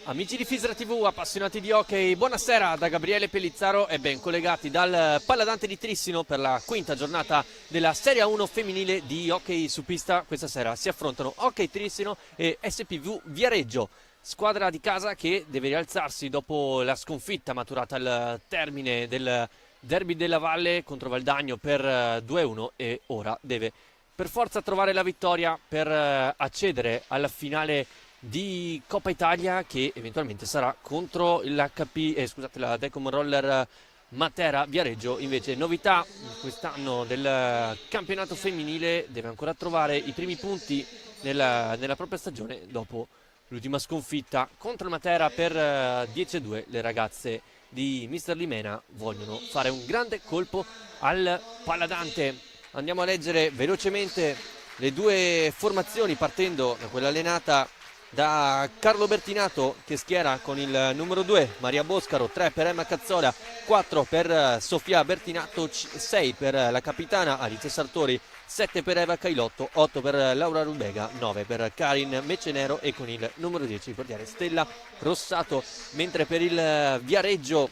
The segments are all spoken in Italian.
Amici di Fisra TV, appassionati di hockey, buonasera da Gabriele Pellizzaro e ben collegati dal Palladante di Trissino per la quinta giornata della Serie 1 femminile di hockey su pista. Questa sera si affrontano Hockey Trissino e SPV Viareggio, squadra di casa che deve rialzarsi dopo la sconfitta maturata al termine del derby della Valle contro Valdagno per 2-1 e ora deve per forza trovare la vittoria per accedere alla finale di Coppa Italia, che eventualmente sarà contro la Decom Roller Matera Viareggio. Invece novità quest'anno del campionato femminile, deve ancora trovare i primi punti nella propria stagione dopo l'ultima sconfitta contro il Matera per 10-2. Le ragazze di Mister Limena vogliono fare un grande colpo al Palladante. Andiamo a leggere velocemente le due formazioni, partendo da quella allenata da Carlo Bertinato, che schiera con il numero 2 Maria Boscaro, 3 per Emma Cazzola, 4 per Sofia Bertinato, 6 per la capitana Alice Sartori, 7 per Eva Cailotto, 8 per Laura Rubega, 9 per Karin Mecenero e con il numero 10 il portiere Stella Rossato. Mentre per il Viareggio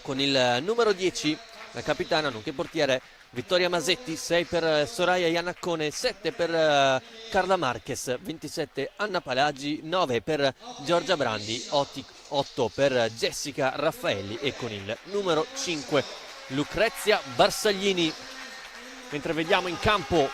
con il numero 10 la capitana nonché portiere Vittoria Masetti, 6 per Soraya Iannaccone, 7 per Carla Marquez, 27 Anna Palagi, 9 per Giorgia Brandi, 8 per Jessica Raffaelli e con il numero 5 Lucrezia Barsaglini. Mentre vediamo in campo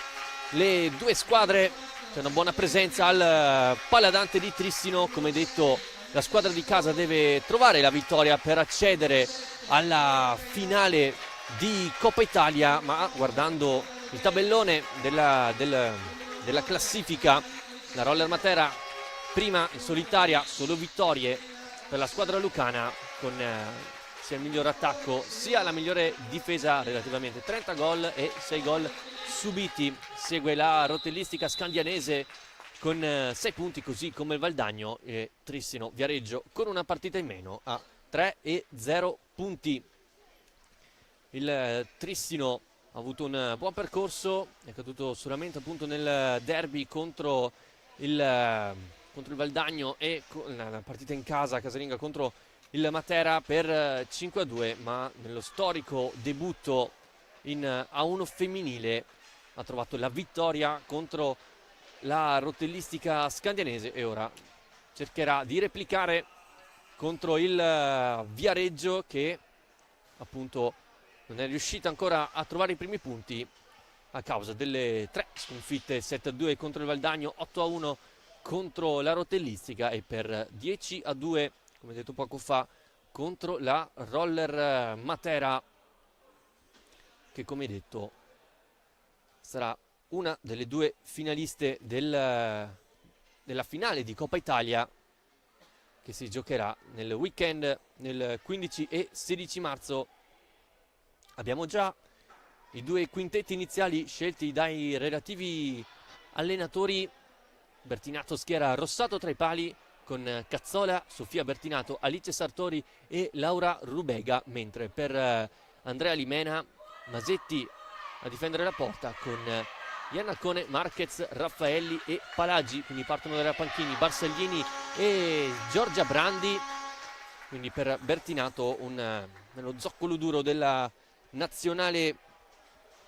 le due squadre, c'è una buona presenza al Palladante di Trissino. Come detto, la squadra di casa deve trovare la vittoria per accedere alla finale di Coppa Italia, ma guardando il tabellone della classifica, la Roller Matera prima in solitaria, solo vittorie per la squadra lucana, con sia il miglior attacco sia la migliore difesa relativamente, 30 gol e 6 gol subiti. Segue la rotellistica scandianese con 6 punti, così come il Valdagno, e Trissino Viareggio con una partita in meno a 3 e 0 punti. Il Trissino ha avuto un buon percorso, è caduto solamente appunto nel derby contro il Valdagno e la partita in casa casalinga contro il Matera per 5-2, ma nello storico debutto in A1 femminile ha trovato la vittoria contro la rotellistica scandianese e ora cercherà di replicare contro il Viareggio, che appunto non è riuscita ancora a trovare i primi punti a causa delle 3 sconfitte, 7-2 contro il Valdagno, 8-1 contro la rotellistica e per 10-2, come detto poco fa, contro la Roller Matera, che come detto sarà una delle due finaliste della finale di Coppa Italia, che si giocherà nel weekend nel 15 e 16 marzo. Abbiamo già i due quintetti iniziali scelti dai relativi allenatori. Bertinato schiera Rossato tra i pali con Cazzola, Sofia Bertinato, Alice Sartori e Laura Rubega, mentre per Andrea Limena Masetti a difendere la porta con Iannaccone, Marquez, Raffaelli e Palagi. Quindi partono dalla panchini Barsaglini e Giorgia Brandi. Quindi per Bertinato nello zoccolo duro della nazionale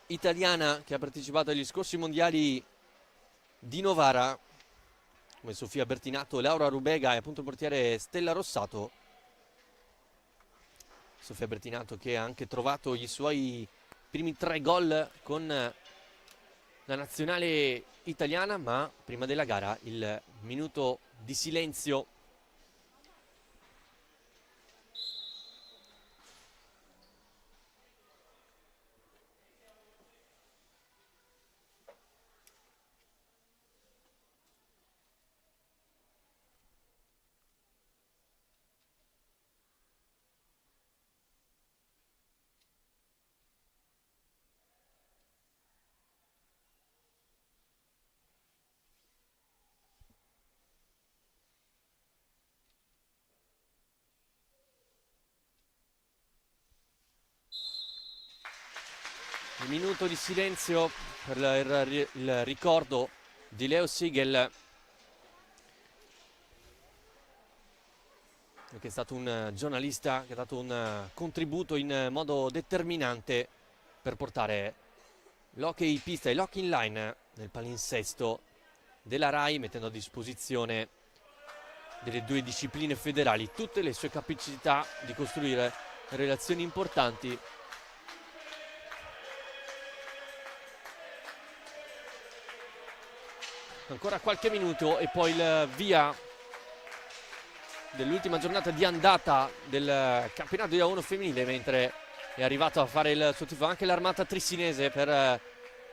italiana che ha partecipato agli scorsi mondiali di Novara, come Sofia Bertinato, Laura Rubega e appunto il portiere Stella Rossato. Sofia Bertinato che ha anche trovato i suoi primi 3 gol con la nazionale italiana, ma prima della gara il minuto di silenzio. Un minuto di silenzio per il ricordo di Leo Sigel, che è stato un giornalista che ha dato un contributo in modo determinante per portare l'hockey pista e l'hockey in line nel palinsesto della RAI, mettendo a disposizione delle due discipline federali tutte le sue capacità di costruire relazioni importanti. Ancora qualche minuto e poi il via dell'ultima giornata di andata del campionato di A1 femminile, mentre è arrivato a fare il suo tifo anche l'armata trissinese per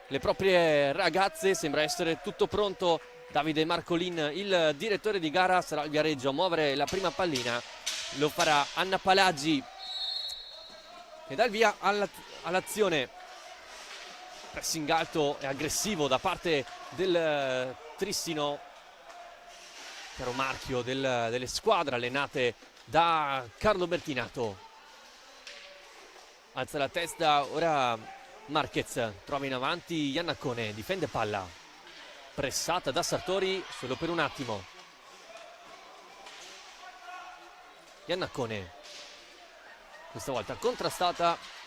le proprie ragazze. Sembra essere tutto pronto Davide Marcolin, il direttore di gara. Sarà il Viareggio a muovere la prima pallina, lo farà Anna Palagi e dà il via all'azione. Pressing alto e aggressivo da parte del Trissino, chiaro marchio delle squadre allenate da Carlo Bertinato. Alza la testa ora Marquez, trova in avanti Iannacone, difende palla, pressata da Sartori solo per un attimo. Iannacone, questa volta contrastata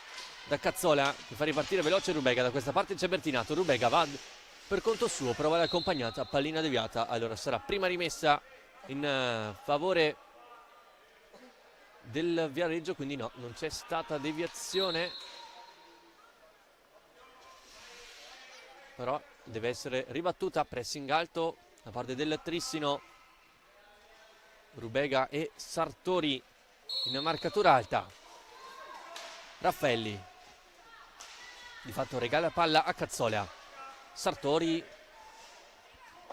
da Cazzola, che fa ripartire veloce Rubega. Da questa parte c'è Bertinato, Rubega va per conto suo, prova l'accompagnata, pallina deviata. Allora sarà prima rimessa in favore del Viareggio, quindi no, non c'è stata deviazione, però deve essere ribattuta. Pressing alto da parte del Trissino, Rubega e Sartori in marcatura alta. Raffaelli di fatto regala palla a Cazzola, Sartori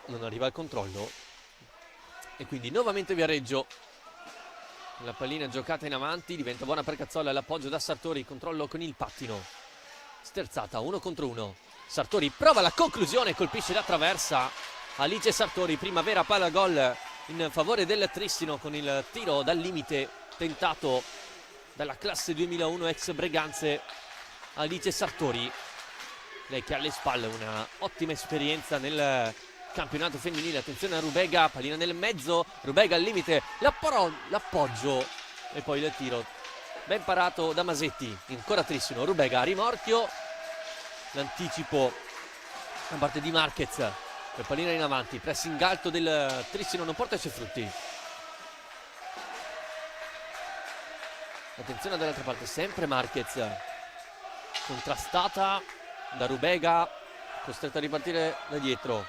non arriva al controllo e quindi nuovamente Viareggio. La pallina giocata in avanti diventa buona per Cazzola, l'appoggio da Sartori, controllo con il pattino, sterzata 1 contro 1. Sartori prova la conclusione, colpisce la traversa Alice Sartori, prima vera palla gol in favore del Trissino con il tiro dal limite tentato dalla classe 2001 ex Breganze Alice Sartori, lei che ha alle spalle una ottima esperienza nel campionato femminile. Attenzione a Rubega, pallina nel mezzo, Rubega al limite, l'appoggio e poi il tiro ben parato da Masetti. Ancora Trissino, Rubega a rimorchio, l'anticipo da parte di Marquez, la pallina in avanti, pressing alto del Trissino, non porta i suoi frutti. Attenzione dall'altra parte, sempre Marquez, contrastata da Rubega, costretta a ripartire da dietro.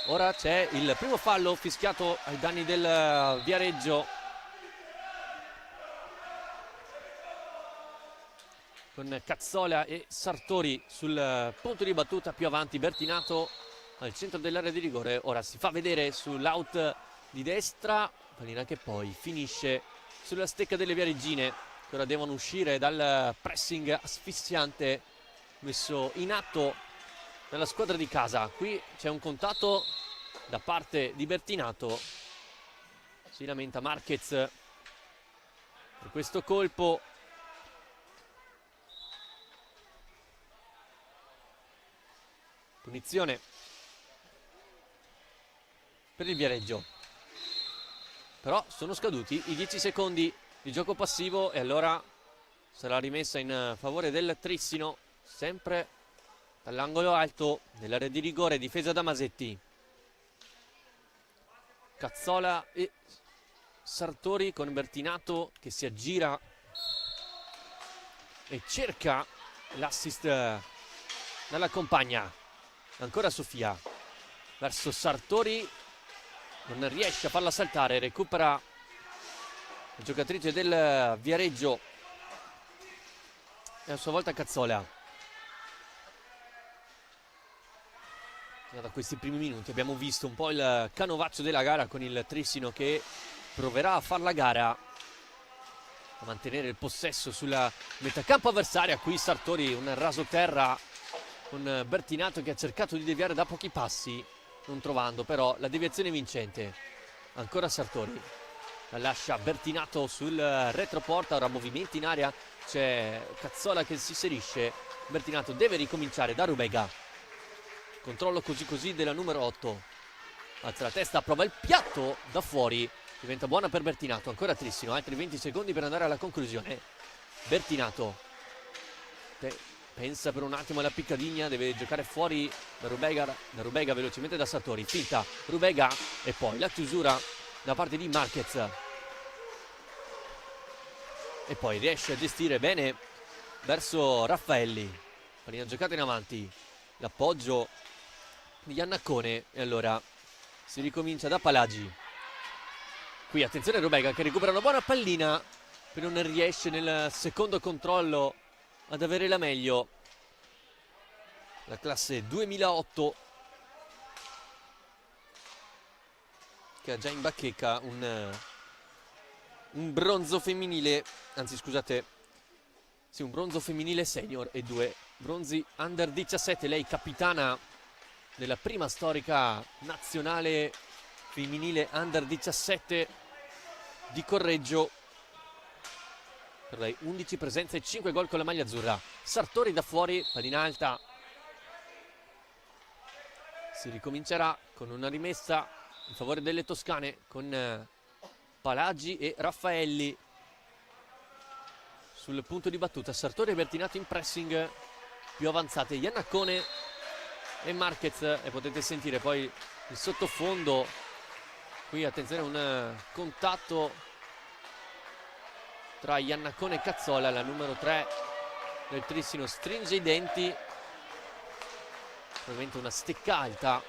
Ora c'è il primo fallo fischiato ai danni del Viareggio, con Cazzola e Sartori sul punto di battuta. Più avanti Bertinato al centro dell'area di rigore, ora si fa vedere sull'out di destra, pallina che poi finisce sulla stecca delle viareggine, che ora devono uscire dal pressing asfissiante messo in atto dalla squadra di casa. Qui c'è un contatto da parte di Bertinato, si lamenta Marquez per questo colpo. Punizione per il Viareggio, però sono scaduti i 10 secondi di gioco passivo e allora sarà rimessa in favore del Trissino, sempre dall'angolo alto dell'area di rigore, difesa da Masetti. Cazzola e Sartori con Bertinato che si aggira e cerca l'assist dalla compagna. Ancora Sofia verso Sartori, non riesce a farla saltare, recupera la giocatrice del Viareggio e a sua volta Cazzola. Da questi primi minuti abbiamo visto un po' il canovaccio della gara, con il Trissino che proverà a far la gara a mantenere il possesso sulla metacampo avversaria. Qui Sartori un rasoterra con Bertinato che ha cercato di deviare da pochi passi, non trovando però la deviazione vincente. Ancora Sartori, la lascia Bertinato sul retroporta, ora movimenti in aria, c'è Cazzola che si inserisce, Bertinato deve ricominciare da Rubega, controllo così così della numero 8, alza la testa, prova il piatto da fuori, diventa buona per Bertinato, ancora Trissino, altri 20 secondi per andare alla conclusione. Bertinato pensa per un attimo alla piccadigna, deve giocare fuori da Rubega velocemente da Sartori, finta Rubega e poi la chiusura da parte di Marquez, e poi riesce a gestire bene verso Raffaelli, pallina giocata in avanti, l'appoggio di Iannaccone e allora si ricomincia da Palagi. Qui attenzione Rubega che recupera una buona pallina, però non riesce nel secondo controllo ad avere la meglio. La classe 2008 che ha già in bacheca un bronzo femminile, anzi scusate, sì, un bronzo femminile senior e 2 bronzi under 17. Lei capitana della prima storica nazionale femminile under 17 di Correggio. Per lei 11 presenze e 5 gol con la maglia azzurra. Sartori da fuori, pallina alta. Si ricomincerà con una rimessa in favore delle toscane con Palagi e Raffaelli sul punto di battuta. Sartori e Bertinato in pressing più avanzate, Iannaccone e Marquez, e potete sentire poi il sottofondo. Qui attenzione, un contatto tra Iannaccone e Cazzola, la numero 3 del Trissino stringe i denti, probabilmente una stecca alta,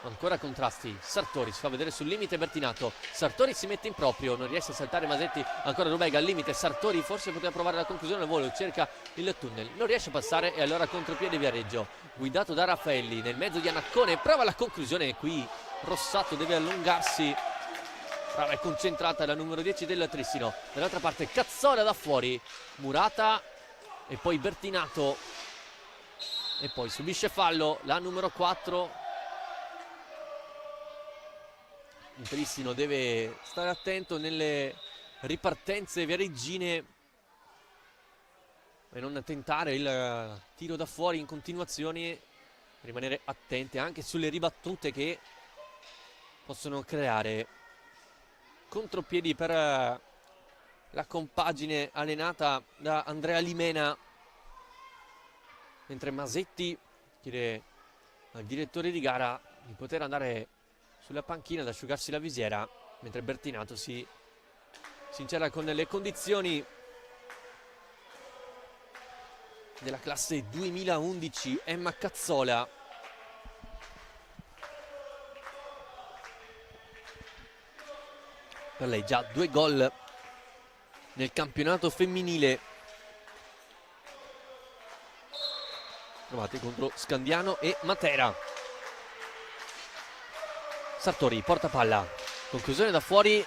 ancora contrasti. Sartori si fa vedere sul limite, Bertinato, Sartori si mette in proprio, non riesce a saltare Masetti, ancora Rubega al limite, Sartori forse poteva provare la conclusione al volo, cerca il tunnel, non riesce a passare e allora contropiede Viareggio, guidato da Raffaelli, nel mezzo di Iannaccone, prova la conclusione e qui Rossato deve allungarsi. Brava e concentrata la numero 10 del Trissino. Dall'altra parte Cazzola da fuori, Murata e poi Bertinato e poi subisce fallo la numero 4. Il Trissino deve stare attento nelle ripartenze viareggine e non tentare il tiro da fuori in continuazione, rimanere attente anche sulle ribattute che possono creare contropiedi per la compagine allenata da Andrea Limena, mentre Masetti chiede al direttore di gara di poter andare sulla panchina ad asciugarsi la visiera, mentre Bertinato si sincera con le condizioni della classe 2011. Emma Cazzola, per lei già 2 gol nel campionato femminile, trovati contro Scandiano e Matera. Sartori porta palla, conclusione da fuori,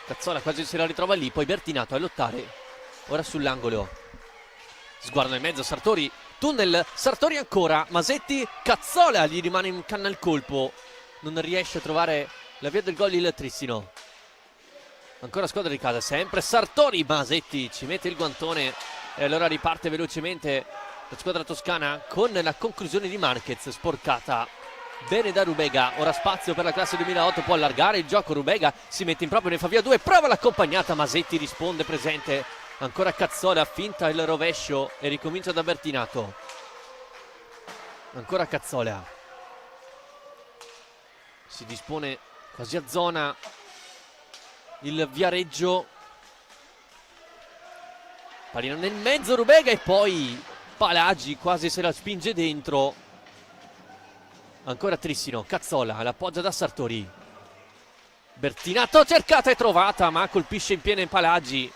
Cazzola quasi se la ritrova lì, poi Bertinato a lottare ora sull'angolo, sguardo nel mezzo, Sartori, tunnel, Sartori ancora, Masetti, Cazzola gli rimane in canna il colpo, non riesce a trovare la via del gol il Trissino. Ancora squadra di casa, sempre Sartori, Masetti ci mette il guantone e allora riparte velocemente la squadra toscana con la conclusione di Marquez, sporcata bene da Rubega. Ora spazio per la classe 2008, può allargare il gioco, Rubega si mette in proprio, ne fa via 2, prova l'accompagnata, Masetti risponde presente, ancora Cazzola, finta il rovescio e ricomincia da Bertinato. Ancora Cazzola, si dispone quasi a zona il Viareggio, pallina nel mezzo, Rubega e poi Palagi quasi se la spinge dentro. Ancora Trissino, Cazzola l'appoggia da Sartori, Bertinato cercata e trovata ma colpisce in pieno in Palagi,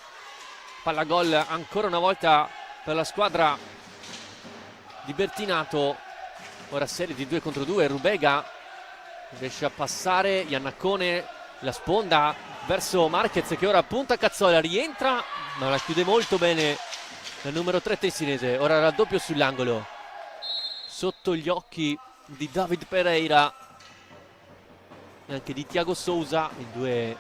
palla gol ancora una volta per la squadra di Bertinato. Ora serie di 2 contro 2, Rubega riesce a passare, Iannaccone la sponda verso Marquez che ora punta Cazzola, rientra ma la chiude molto bene la numero 3 tessinese. Ora raddoppio sull'angolo sotto gli occhi di David Pereira e anche di Thiago Sousa, i 2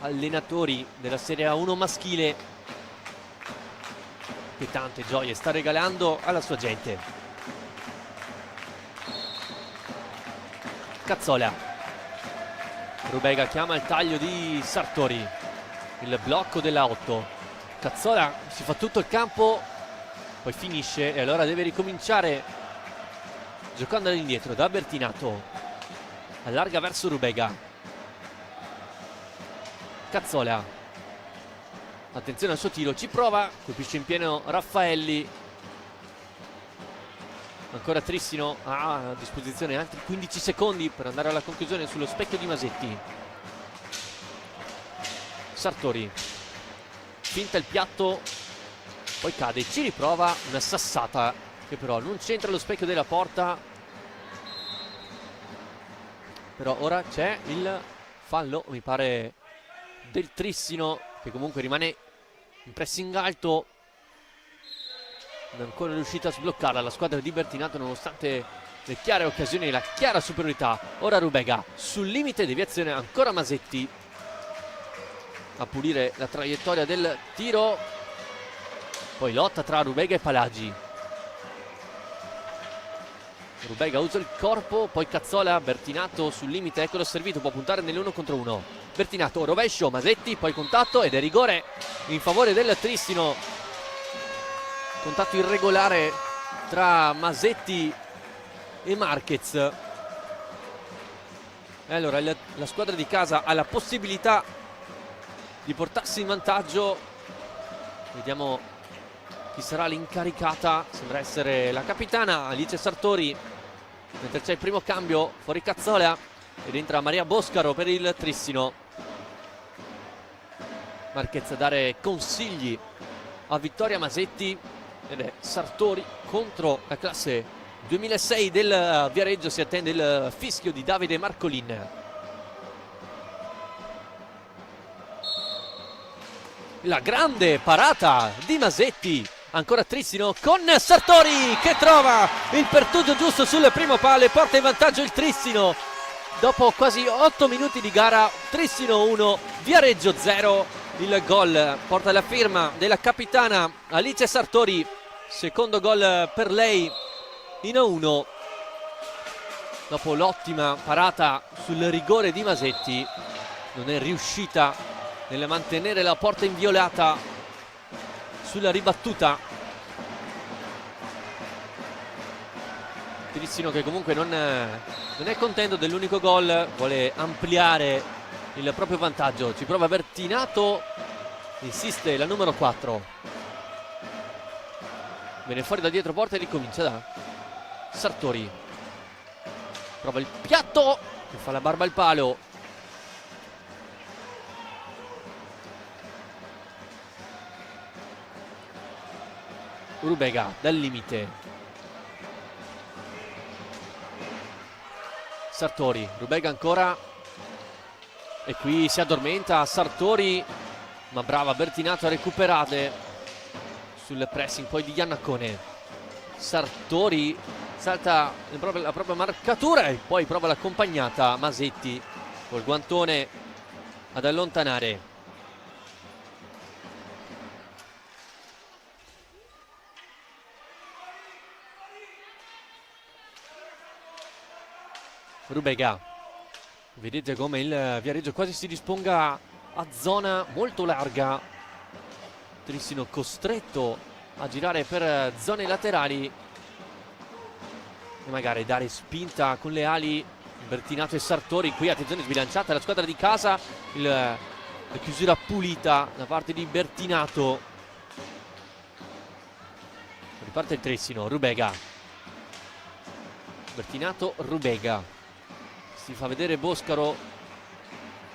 allenatori della Serie A1 maschile, che tante gioie sta regalando alla sua gente. Cazzola Rubega chiama il taglio di Sartori, il blocco della 8. Cazzola si fa tutto il campo, poi finisce e allora deve ricominciare giocando all'indietro da Bertinato, allarga verso Rubega. Cazzola, attenzione al suo tiro, ci prova, colpisce in pieno Raffaelli. Ancora Trissino ha a disposizione altri 15 secondi per andare alla conclusione sullo specchio di Masetti. Sartori finta il piatto, poi cade, ci riprova, una sassata che però non c'entra lo specchio della porta. Però ora c'è il fallo, mi pare, del Trissino, che comunque rimane in pressing alto. Non è ancora riuscita a sbloccarla la squadra di Bertinato nonostante le chiare occasioni e la chiara superiorità. Ora Rubega sul limite, deviazione, ancora Masetti a pulire la traiettoria del tiro, poi lotta tra Rubega e Palagi. Rubega usa il corpo, poi Cazzola, Bertinato sul limite, eccolo servito, può puntare nell'1 contro 1. Bertinato, rovescio, Masetti, poi contatto ed è rigore in favore del Trissino. Contatto irregolare tra Masetti e Marquez. E allora la squadra di casa ha la possibilità di portarsi in vantaggio. Vediamo chi sarà l'incaricata. Sembra essere la capitana Alice Sartori, mentre c'è il primo cambio, fuori Cazzola ed entra Maria Boscaro per il Trissino. Marquez a dare consigli a Vittoria Masetti ed è Sartori contro la classe 2006 del Viareggio. Si attende il fischio di Davide Marcolin. La grande parata di Masetti, ancora Trissino con Sartori che trova il pertugio giusto sul primo palo e porta in vantaggio il Trissino. Dopo quasi 8 minuti di gara, Trissino 1, Viareggio 0. Il gol porta la firma della capitana Alice Sartori, secondo gol per lei in 1. Dopo l'ottima parata sul rigore di Masetti, non è riuscita nel mantenere la porta inviolata sulla ribattuta. Trissino che comunque non è contento dell'unico gol, vuole ampliare il proprio vantaggio. Ci prova Bertinato, insiste la numero 4, viene fuori da dietro porta e ricomincia da Sartori. Prova il piatto che fa la barba al palo. Rubega dal limite. Sartori, Rubega ancora, e qui si addormenta Sartori, ma brava Bertinato a recuperare sul pressing poi di Iannacone. Sartori salta la propria marcatura e poi prova l'accompagnata Masetti col guantone ad allontanare. Rubega, vedete come il Viareggio quasi si disponga a zona molto larga. Trissino costretto a girare per zone laterali e magari dare spinta con le ali. Bertinato e Sartori, qui attenzione sbilanciata la squadra di casa, la chiusura pulita da parte di Bertinato. Riparte il Trissino, Rubega, Bertinato, Rubega, si fa vedere Boscaro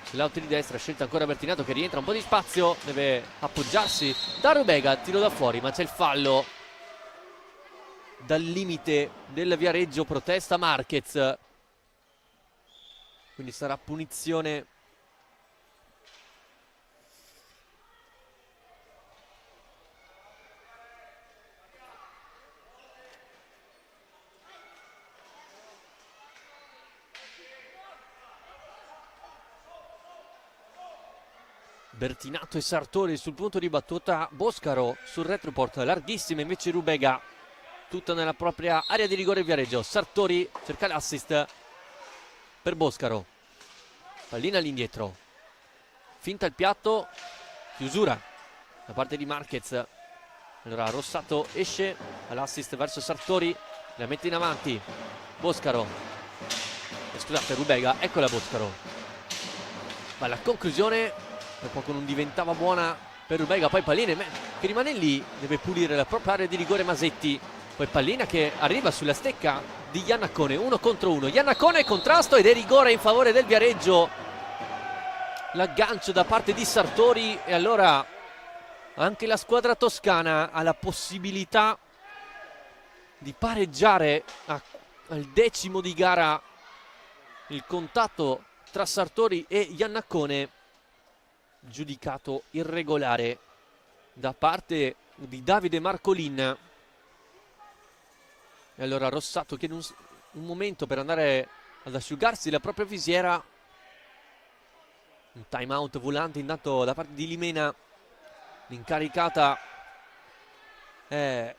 sull'auto di destra, scelta ancora Bertinato che rientra, un po' di spazio, deve appoggiarsi da Rubega, tiro da fuori, ma c'è il fallo dal limite del Viareggio, protesta Marquez, quindi sarà punizione Bertinato e Sartori sul punto di battuta. Boscaro sul retroport larghissima, invece Rubega tutta nella propria area di rigore Viareggio. Sartori cerca l'assist per Boscaro. Pallina all'indietro, finta il piatto, chiusura da parte di Marquez. Allora Rossato esce all'assist verso Sartori, la mette in avanti Boscaro, scusate, Rubega, eccola Boscaro, ma la conclusione per poco non diventava buona per Rubega. Poi pallina che rimane lì, deve pulire la propria area di rigore Masetti, poi pallina che arriva sulla stecca di Iannaccone, 1 contro 1, Iannaccone contrasto ed è rigore in favore del Viareggio. L'aggancio da parte di Sartori e allora anche la squadra toscana ha la possibilità di pareggiare al 10° di gara. Il contatto tra Sartori e Iannaccone giudicato irregolare da parte di Davide Marcolin. E allora Rossato chiede un momento per andare ad asciugarsi la propria visiera. Un time out volante intanto da parte di Limena. L'incaricata è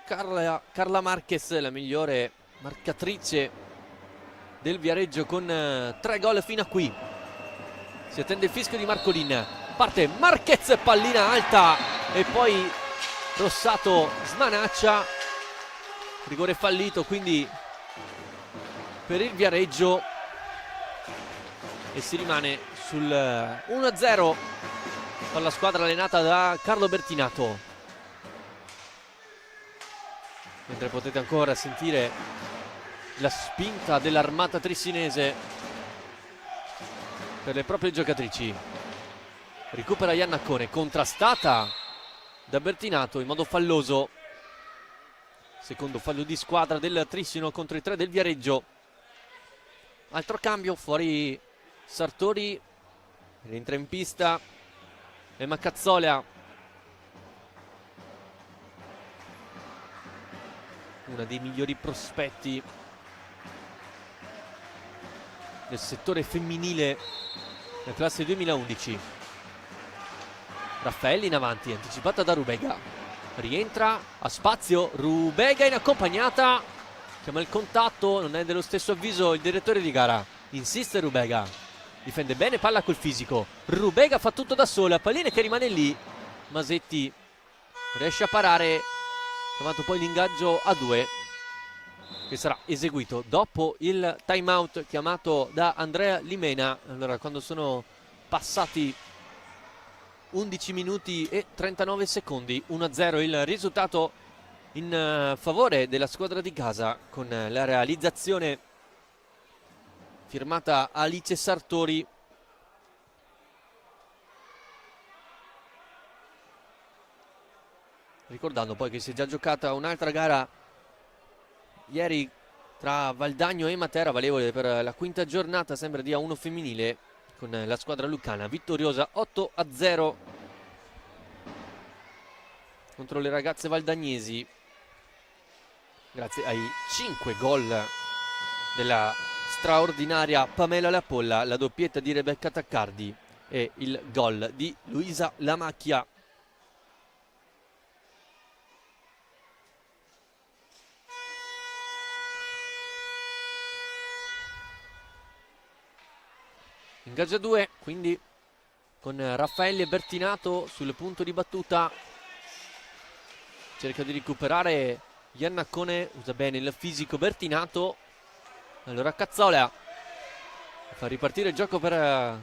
Carla Marquez, la migliore marcatrice del Viareggio con 3 gol fino a qui. Si attende il fischio di Marcolin, parte Marquez, pallina alta e poi Rossato smanaccia, rigore fallito quindi per il Viareggio e si rimane sul 1-0 per la squadra allenata da Carlo Bertinato, mentre potete ancora sentire la spinta dell'armata trissinese per le proprie giocatrici. Recupera Iannaccone, contrastata da Bertinato in modo falloso, secondo fallo di squadra del Trissino contro i 3 del Viareggio. Altro cambio, fuori Sartori, rientra in pista Emma Cazzola, una dei migliori prospetti del settore femminile nella classe 2011. Raffaelli in avanti, anticipata da Rubega, rientra a spazio, Rubega in accompagnata, chiama il contatto, non è dello stesso avviso il direttore di gara, insiste Rubega, difende bene, palla col fisico, Rubega fa tutto da sola, pallina che rimane lì, Masetti riesce a parare, chiamato poi l'ingaggio a 2 che sarà eseguito dopo il time out chiamato da Andrea Limena. Allora, quando sono passati 11 minuti e 39 secondi, 1-0 il risultato in favore della squadra di casa, con la realizzazione firmata Alice Sartori. Ricordando poi che si è già giocata un'altra gara ieri tra Valdagno e Matera, valevole per la quinta giornata sempre di A1 femminile, con la squadra lucana vittoriosa 8-0 contro le ragazze valdagnesi, grazie ai 5 gol della straordinaria Pamela Lapolla, la doppietta di Rebecca Taccardi e il gol di Luisa Lamacchia. Ingaggio a 2, quindi con Raffaelli e Bertinato sul punto di battuta. Cerca di recuperare Iannaccone, usa bene il fisico Bertinato. Allora Cazzola fa ripartire il gioco per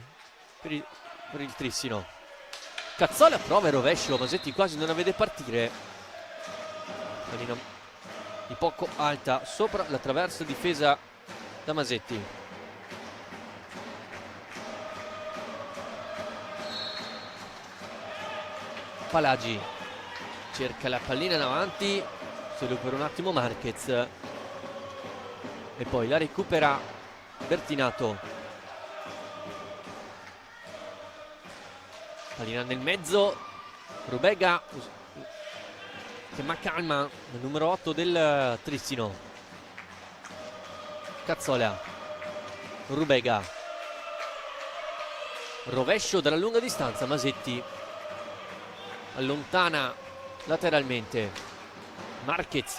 il Trissino. Cazzola prova il rovescio, Masetti quasi non la vede partire. Pallina di poco alta sopra la traversa difesa da Masetti. Palagi cerca la pallina in avanti, solo per un attimo Marquez e poi la recupera Bertinato. Pallina nel mezzo, Rubega che ma calma il numero 8 del Trissino. Cazzola, Rubega, rovescio dalla lunga distanza, Masetti allontana lateralmente, Marquez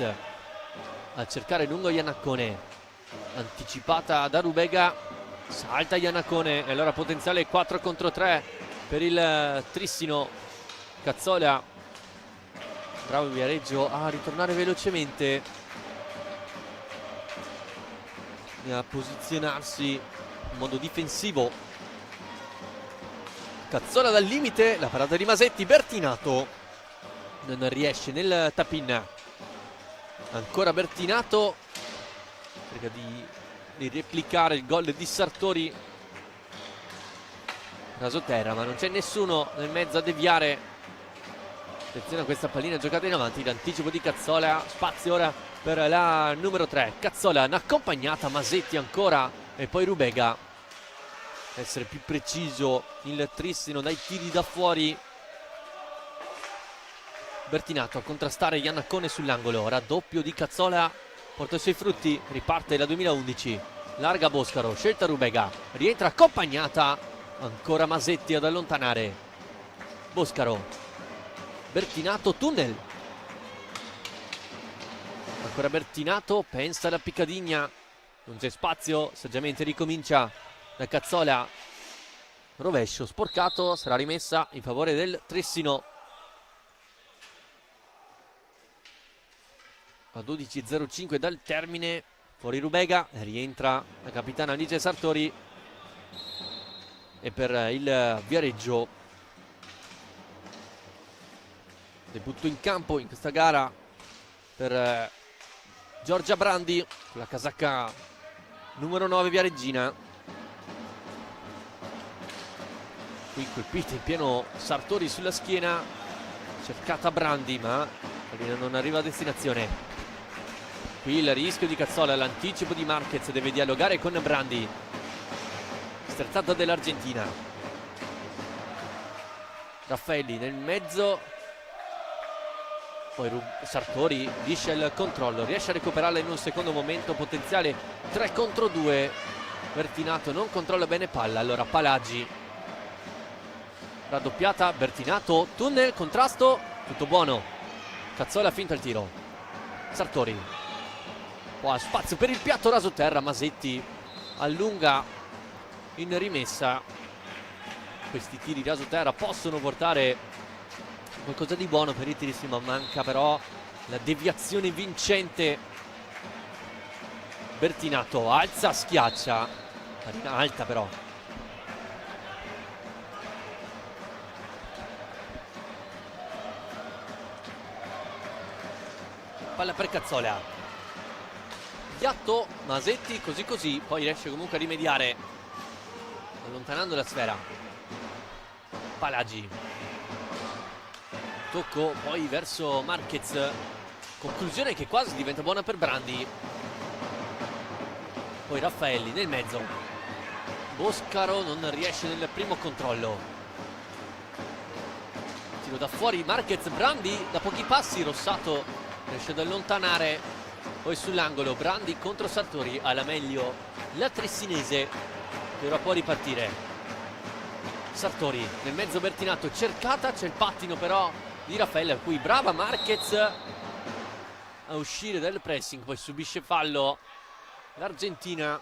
a cercare lungo Iannaccone, anticipata da Rubega, salta Iannacone e allora potenziale 4 contro 3 per il Trissino. Cazzola, bravo Viareggio a ritornare velocemente e a posizionarsi in modo difensivo. Cazzola dal limite, la parata di Masetti, Bertinato non riesce nel tap-in. Ancora Bertinato, cerca di replicare il gol di Sartori. Rasoterra, ma non c'è nessuno nel mezzo a deviare. Attenzione a questa pallina giocata in avanti, l'anticipo di Cazzola, spazio ora per la numero 3. Cazzola, un'accompagnata, Masetti ancora e poi Rubega. Essere più preciso il Trissino dai tiri da fuori. Bertinato a contrastare Iannacone sull'angolo, raddoppio di Cazzola, porta i suoi frutti, riparte la 2011, larga Boscaro, scelta Rubega, rientra accompagnata, ancora Masetti ad allontanare. Boscaro, Bertinato, tunnel, ancora Bertinato, pensa alla Piccadigna, non c'è spazio, saggiamente ricomincia da Cazzola, rovescio sporcato, sarà rimessa in favore del Trissino. A 12:05 dal termine, fuori Rubega, rientra la capitana Alice Sartori e per il Viareggio debutto in campo in questa gara per Giorgia Brandi, la casacca numero 9 viareggina. Qui colpita in pieno Sartori sulla schiena, cercata Brandi ma non arriva a destinazione. Qui il rischio di Cazzola, l'anticipo di Marquez, deve dialogare con Brandi, sterzata dell'Argentina. Raffaelli nel mezzo, poi Sartori liscia il controllo, riesce a recuperarla in un secondo momento, potenziale 3 contro 2. Bertinato non controlla bene palla, allora Palagi, raddoppiata, Bertinato, tunnel, contrasto, tutto buono. Cazzola finta il tiro, Sartori, qua spazio per il piatto rasoterra, Masetti allunga in rimessa. Questi tiri rasoterra possono portare qualcosa di buono per il Trissino, manca però la deviazione vincente. Bertinato alza, schiaccia, pallina alta però. Palla per Cazzola, piatto, Masetti così così, poi riesce comunque a rimediare allontanando la sfera. Palagi, tocco poi verso Marquez, conclusione che quasi diventa buona per Brandi. Poi Raffaelli nel mezzo, Boscaro non riesce nel primo controllo, tiro da fuori Marquez, Brandi da pochi passi, Rossato riesce ad allontanare. Poi sull'angolo Brandi contro Sartori, alla meglio la trissinese che ora può ripartire. Sartori nel mezzo, Bertinato cercata, c'è il pattino però di Raffaele, a cui brava Marquez a uscire dal pressing, poi subisce fallo l'Argentina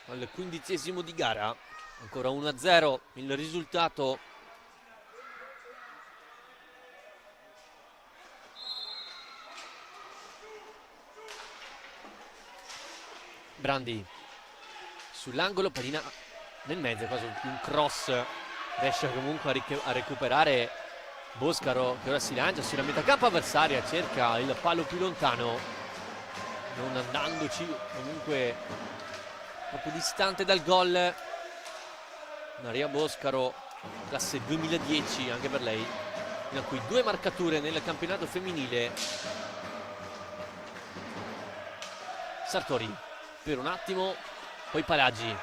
al 15° di gara. Ancora 1-0 il risultato. Brandi sull'angolo, pallina nel mezzo, quasi un cross, riesce comunque a recuperare Boscaro, che ora si lancia sulla metà campo avversaria, cerca il palo più lontano, non andandoci comunque troppo distante dal gol. Maria Boscaro, classe 2010 anche per lei, in cui 2 marcature nel campionato femminile. Sartori per un attimo, poi Palagi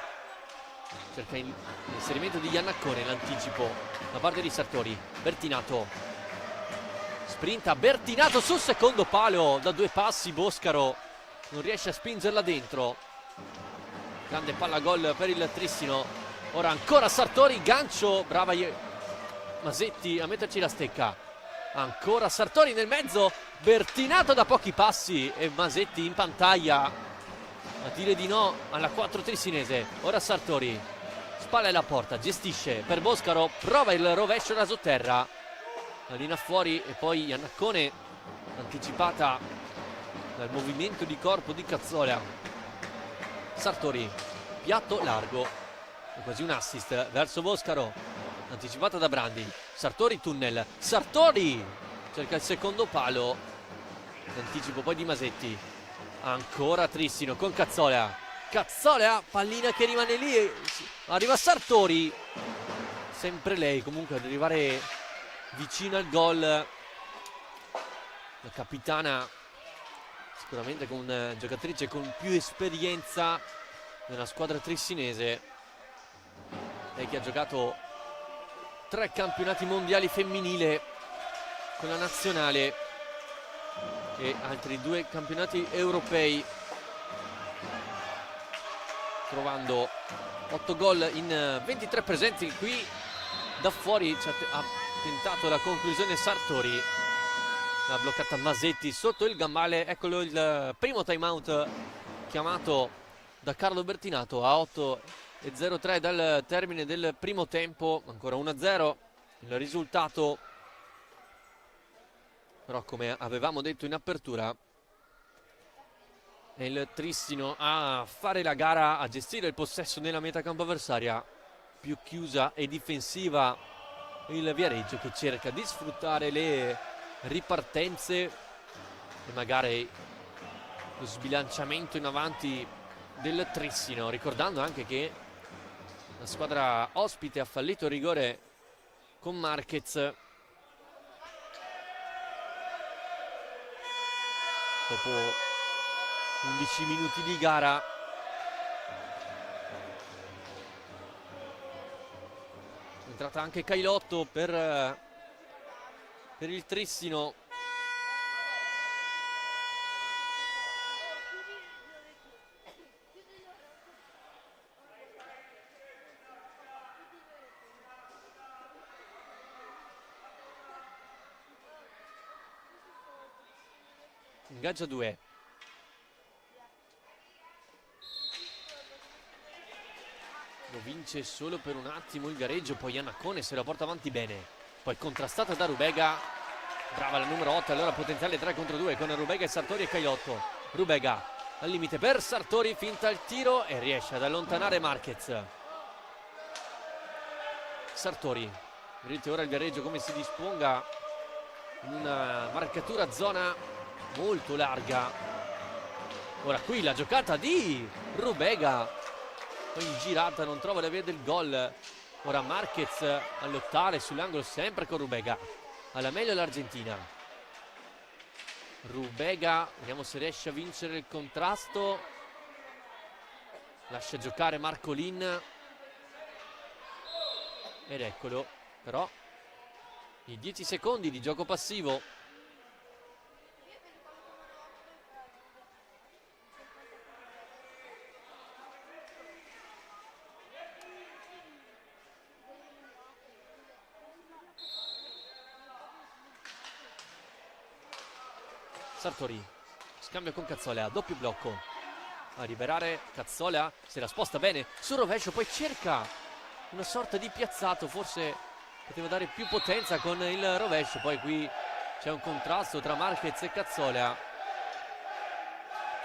cerca l'inserimento di Iannacone, l'anticipo da parte di Sartori. Bertinato sprinta, Bertinato sul secondo palo da 2 passi, Boscaro non riesce a spingerla dentro. Grande palla gol per il Trissino. Ora ancora Sartori, gancio, brava Masetti a metterci la stecca. Ancora Sartori nel mezzo, Bertinato da pochi passi e Masetti in pantaglia a dire di no alla 4 trissinese. Ora Sartori, spalla alla porta, gestisce per Boscaro, prova il rovescio rasoterra, la linea fuori e poi Iannaccone anticipata dal movimento di corpo di Cazzola. Sartori, piatto largo, è quasi un assist verso Boscaro, anticipata da Brandi. Sartori, tunnel, Sartori cerca il secondo palo, l'anticipo poi di Masetti, ancora Trissino con Cazzola, pallina che rimane lì, arriva Sartori, sempre lei comunque ad arrivare vicino al gol, la capitana sicuramente con giocatrice con più esperienza nella squadra trissinese, lei che ha giocato 3 campionati mondiali femminile con la nazionale e altri 2 campionati europei, trovando 8 gol in 23 presenze. Qui da fuori ha tentato la conclusione Sartori, l'ha bloccata Masetti sotto il gambale. Eccolo il primo time out chiamato da Carlo Bertinato a 8:03 dal termine del primo tempo, ancora 1-0 il risultato, però come avevamo detto in apertura è il Trissino a fare la gara, a gestire il possesso nella metacampo avversaria, più chiusa e difensiva il Viareggio che cerca di sfruttare le ripartenze e magari lo sbilanciamento in avanti del Trissino, ricordando anche che la squadra ospite ha fallito il rigore con Marquez dopo 11 minuti di gara. È entrata anche Cailotto per il Trissino. Ingaggia 2. Lo vince solo per un attimo il Viareggio, poi Iannaccone se la porta avanti bene, poi contrastata da Rubega, brava la numero 8, allora potenziale 3 contro 2 con Rubega e Sartori e Cailotto. Rubega al limite per Sartori, finta il tiro e riesce ad allontanare Marquez. Sartori, vedete ora il Viareggio come si disponga in una marcatura zona molto larga. Ora qui la giocata di Rubega, poi in girata non trova la via del gol. Ora Marquez a lottare sull'angolo sempre con Rubega, alla meglio l'Argentina. Rubega, vediamo se riesce a vincere il contrasto, lascia giocare Marcolin ed eccolo però i 10 secondi di gioco passivo. Sartori, scambio con Cazzola, doppio blocco, a liberare Cazzola, se la sposta bene sul rovescio, poi cerca una sorta di piazzato, forse poteva dare più potenza con il rovescio, poi qui c'è un contrasto tra Marquez e Cazzola,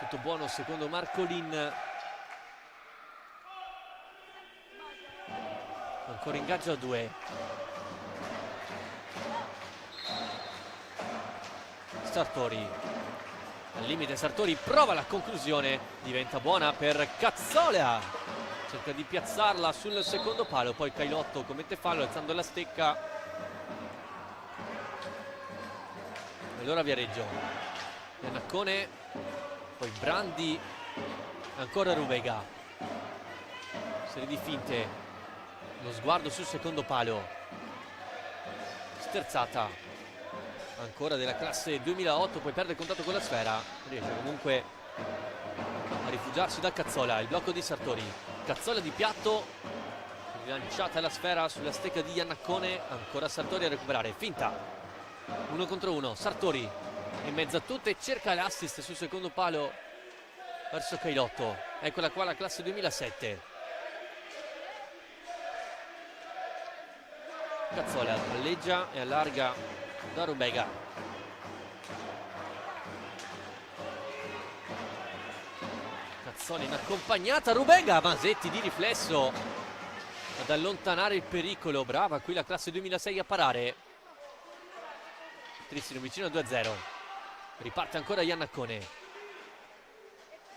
tutto buono secondo Marcolin. Ancora ingaggio a 2. Sartori al limite, Sartori prova la conclusione, diventa buona per Cazzola, cerca di piazzarla sul secondo palo, poi Cailotto commette fallo alzando la stecca. Allora Viareggio, Iannaccone, poi Brandi, ancora Rubega, serie di finte, lo sguardo sul secondo palo, sterzata ancora della classe 2008, poi perde il contatto con la sfera, riesce comunque a rifugiarsi da Cazzola. Il blocco di Sartori, Cazzola di piatto, rilanciata la sfera sulla stecca di Iannaccone, ancora Sartori a recuperare, finta 1 contro 1, Sartori in mezzo a tutte, cerca l'assist sul secondo palo verso Cailotto. Eccola qua la classe 2007. Cazzola palleggia e allarga da Rubega. Cazzola in accompagnata, Rubega, Masetti di riflesso ad allontanare il pericolo. Brava qui la classe 2006 a parare. Trissino vicino a 2-0. Riparte ancora Iannaccone.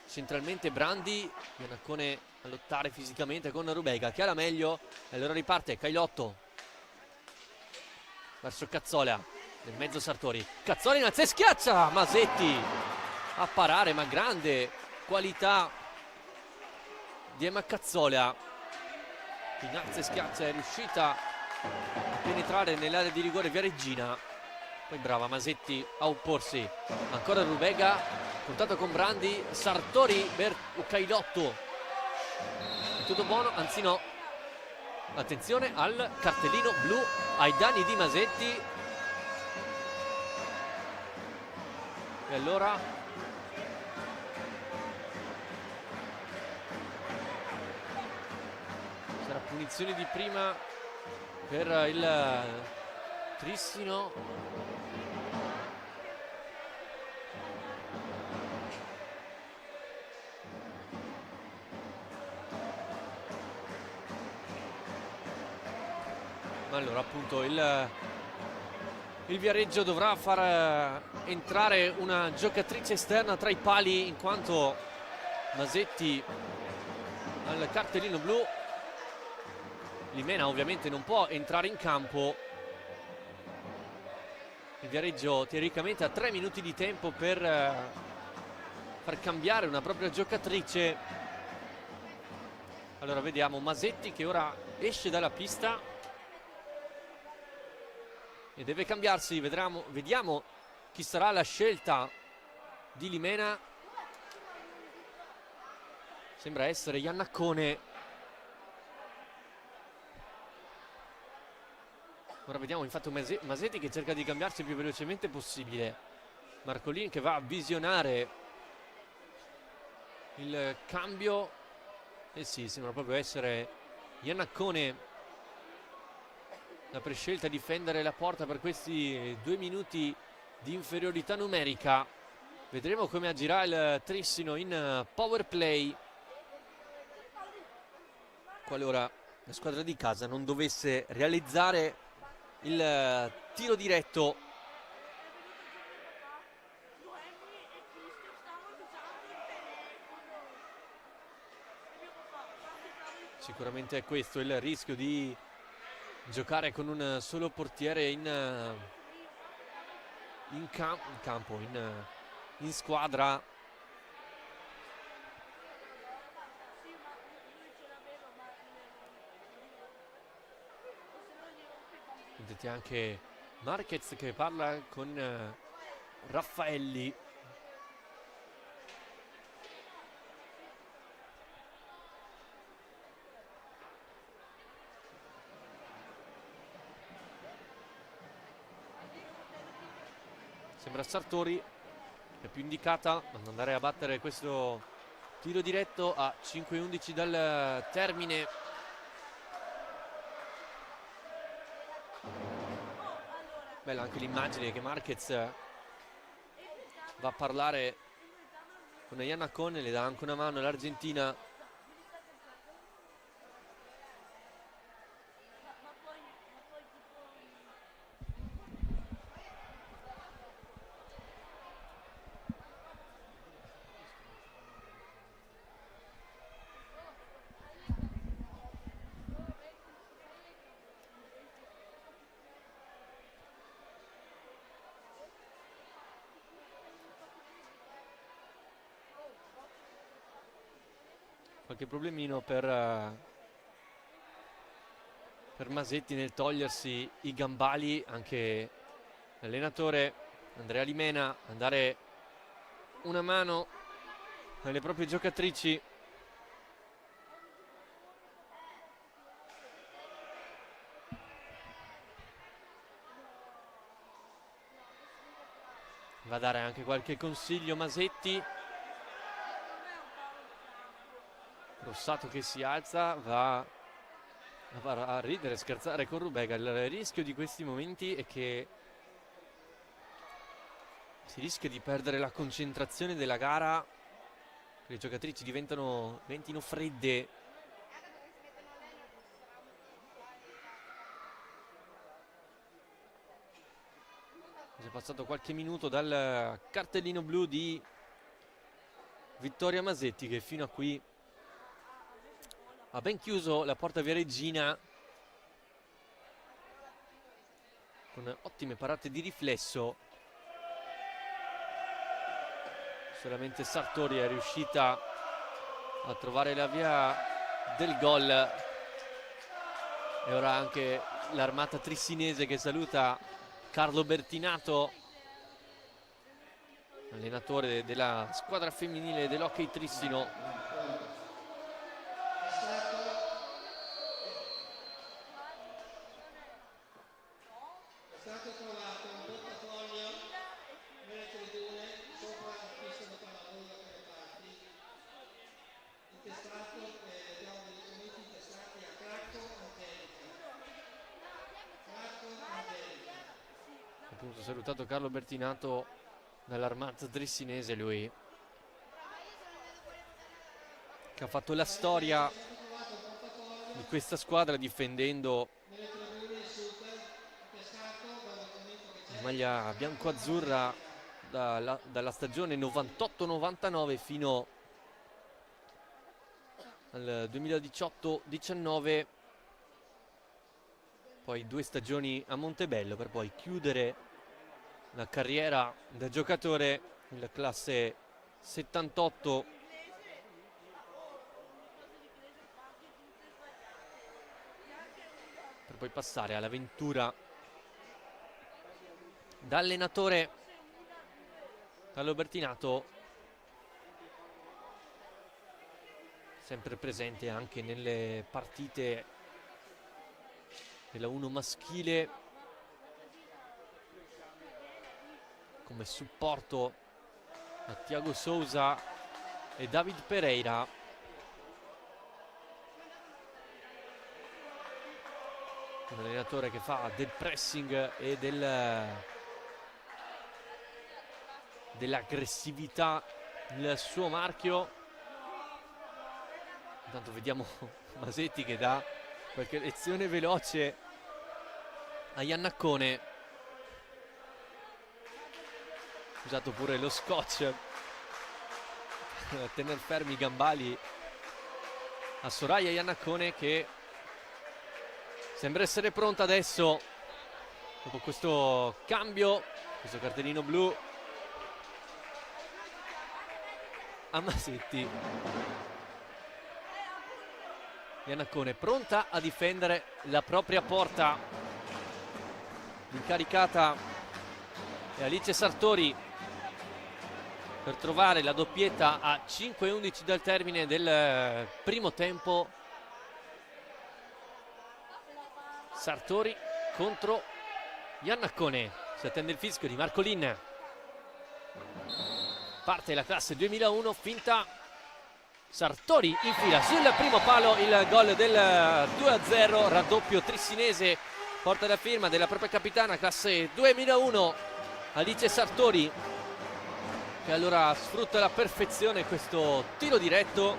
Centralmente Brandi, Iannaccone a lottare fisicamente con Rubega che ha la meglio, e allora riparte Cailotto verso Cazzola, nel mezzo Sartori. Cazzola in alza e schiaccia, Masetti a parare, ma grande qualità di Emma Cazzola. In alza e schiaccia, è riuscita a penetrare nell'area di rigore Viareggina. Poi brava Masetti a opporsi. Ancora Rubega, contato con Brandi, Sartori per Cailotto. È tutto buono, anzi no. Attenzione al cartellino blu ai danni di Masetti. E allora sarà punizione di prima per il Trissino. Allora appunto il Viareggio dovrà far entrare una giocatrice esterna tra i pali, in quanto Masetti al cartellino blu. Limena ovviamente non può entrare in campo. Il Viareggio teoricamente ha 3 minuti di tempo per far cambiare una propria giocatrice. Allora vediamo Masetti che ora esce dalla pista e deve cambiarsi. Vediamo chi sarà la scelta di Limena. Sembra essere Iannaccone. Ora vediamo infatti Masetti che cerca di cambiarsi il più velocemente possibile. Marcolin che va a visionare il cambio. Eh sì, sembra proprio essere Iannaccone la prescelta a difendere la porta per questi 2 minuti di inferiorità numerica. Vedremo come agirà il Trissino in power play qualora la squadra di casa non dovesse realizzare il tiro diretto. Sicuramente è questo il rischio di giocare con un solo portiere in squadra. Vedete anche Marquez che parla con Raffaelli. Sembra Sartori è più indicata ad andare a battere questo tiro diretto a 5-11 dal termine. Bella anche l'immagine che Marquez va a parlare con Iannaccone, le dà anche una mano all'Argentina. Qualche problemino per Masetti nel togliersi i gambali. Anche l'allenatore Andrea Limena a dare una mano alle proprie giocatrici. Va a dare anche qualche consiglio Masetti. Rossato che si alza, va a ridere, scherzare con Rubega. Il rischio di questi momenti è che si rischia di perdere la concentrazione della gara, le giocatrici diventino fredde. È passato qualche minuto dal cartellino blu di Vittoria Masetti, che fino a qui ha ben chiuso la porta Viareggina con ottime parate di riflesso. Solamente Sartori è riuscita a trovare la via del gol, e ora anche l'armata trissinese che saluta Carlo Bertinato, allenatore della squadra femminile dell'Hockey Trissino. Appunto salutato Carlo Bertinato dall'armata trissinese, lui che ha fatto la storia di questa squadra difendendo la maglia bianco-azzurra dalla stagione 98-99 fino al 2018-19, poi 2 stagioni a Montebello per poi chiudere la carriera da giocatore nella classe 78. Per poi passare all'avventura da allenatore. Carlo Bertinato sempre presente anche nelle partite della 1 maschile come supporto a Thiago Sousa e David Pereira. Un allenatore che fa del pressing e dell'aggressività il suo marchio. Intanto vediamo Masetti che dà qualche lezione veloce a Iannaccone. Usato pure lo scotch per tenere fermi i gambali a Soraya Iannaccone, che sembra essere pronta adesso dopo questo cambio, questo cartellino blu a Masetti. Iannaccone pronta a difendere la propria porta. Incaricata è Alice Sartori per trovare la doppietta a 5:11 dal termine del primo tempo. Sartori contro Iannaccone. Si attende il fischio di Marcolin. Parte la classe 2001, finta. Sartori infila sul primo palo il gol del 2-0, raddoppio trissinese, porta la firma della propria capitana, classe 2001, Alice Sartori, che allora sfrutta alla perfezione questo tiro diretto.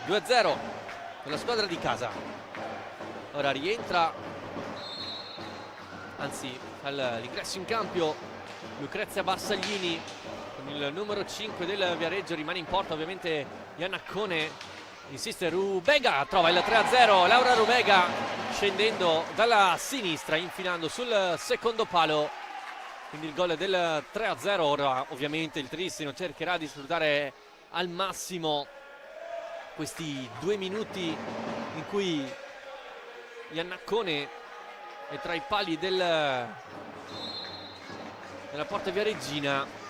2-0 per la squadra di casa. Ora rientra, anzi all'ingresso in campo, Lucrezia Barsaglini con il numero 5 del Viareggio. Rimane in porta ovviamente Iannaccone, insiste Rubega, trova il 3-0 Laura Rubega scendendo dalla sinistra, infilando sul secondo palo, quindi il gol del 3-0. Ora ovviamente il Trissino cercherà di sfruttare al massimo questi 2 minuti in cui Iannaccone è tra i pali della porta viareggina.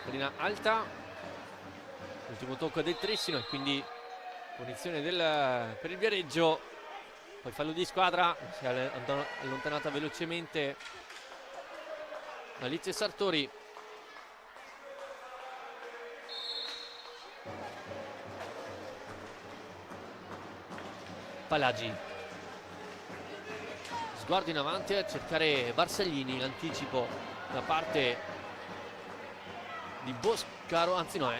Pallina alta, ultimo tocco del Trissino e quindi punizione per il Viareggio. Poi fallo di squadra, si è allontanata velocemente Alice Sartori. Palagi. Sguardo in avanti a cercare Barsaglini, l'anticipo da parte di Boscaro, anzi no, è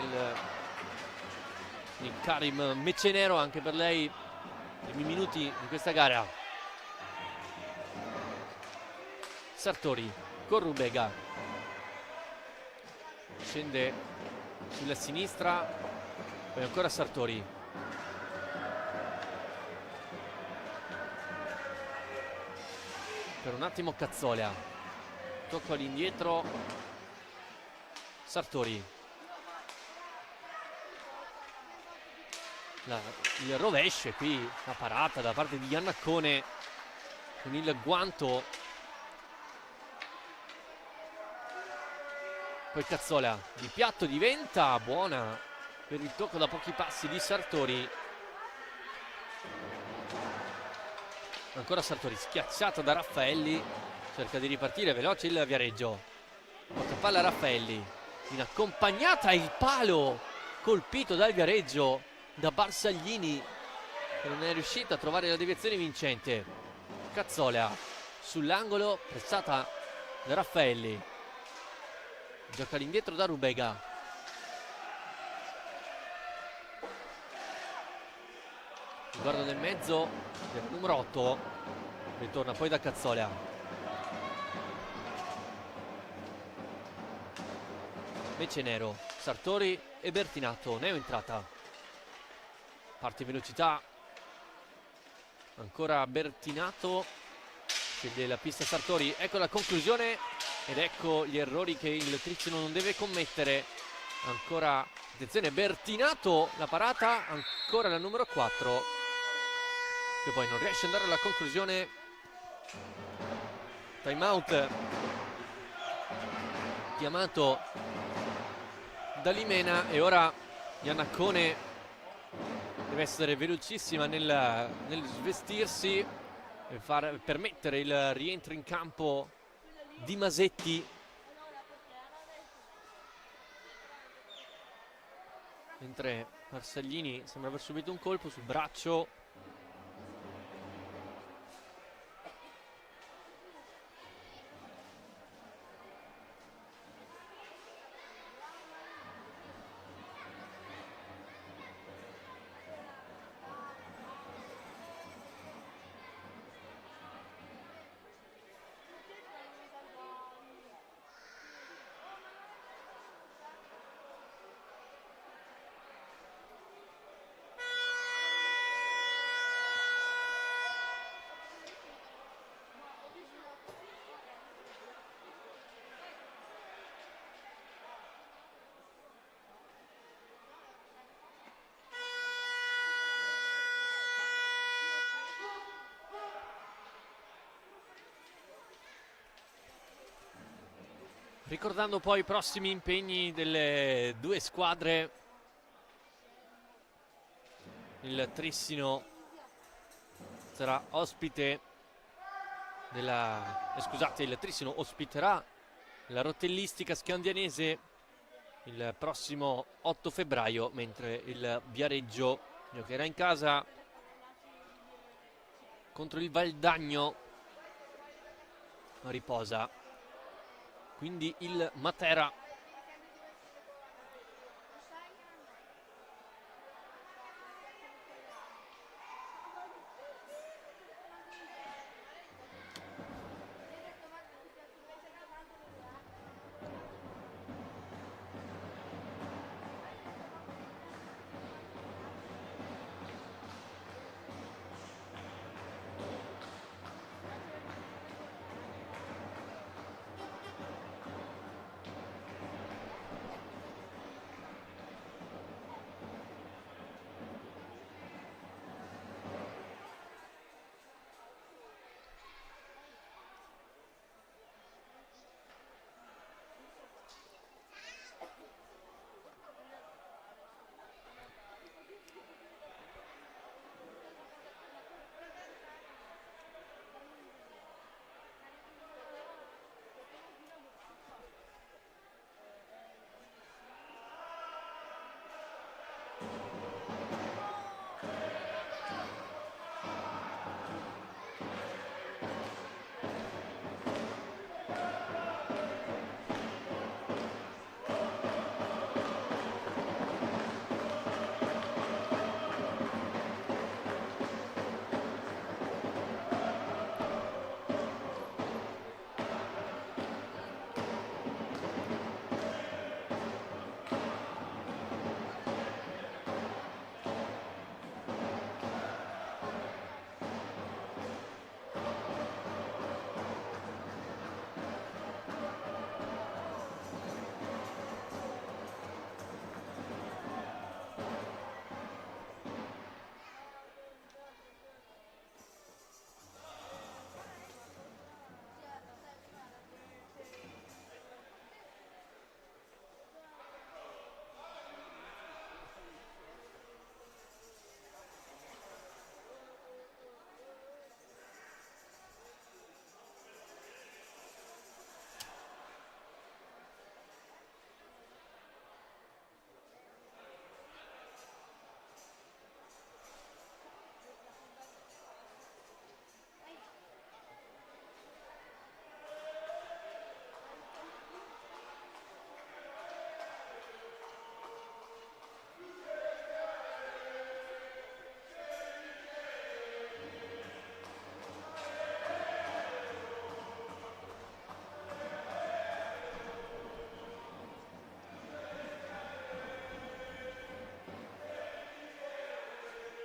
il Karim Mecenero, anche per lei i primi minuti di questa gara. Sartori con Rubega, scende sulla sinistra, poi ancora Sartori. Per un attimo Cazzola, tocco all'indietro Sartori, il rovescio, qui la parata da parte di Iannaccone con il guanto, poi Cazzola di piatto, diventa buona per il tocco da pochi passi di Sartori. Ancora Sartori, schiacciato da Raffaelli, cerca di ripartire veloce il Viareggio, porta palla Raffaelli, in accompagnata il palo colpito dal Viareggio da Barsaglini, che non è riuscito a trovare la deviazione vincente. Cazzola sull'angolo, pressata da Raffaelli, gioca all'indietro da Rubega, il guardo del mezzo del numero 8, ritorna poi da Cazzola, Mecenero, Sartori e Bertinato. Neo entrata, parte in velocità, ancora Bertinato, sceglie la pista Sartori, ecco la conclusione ed ecco gli errori che il Trissino non deve commettere. Ancora attenzione, Bertinato, la parata, ancora la numero 4 che poi non riesce ad andare alla conclusione. Time out chiamato da Limena e ora Iannaccone deve essere velocissima nel svestirsi e permettere il rientro in campo di Masetti, mentre Barsaglini sembra aver subito un colpo sul braccio. Ricordando poi i prossimi impegni delle due squadre, il Trissino sarà ospite il Trissino ospiterà la Rotellistica Scandianese il prossimo 8 febbraio, mentre il Viareggio giocherà in casa contro il Valdagno a Riposa. Quindi il Matera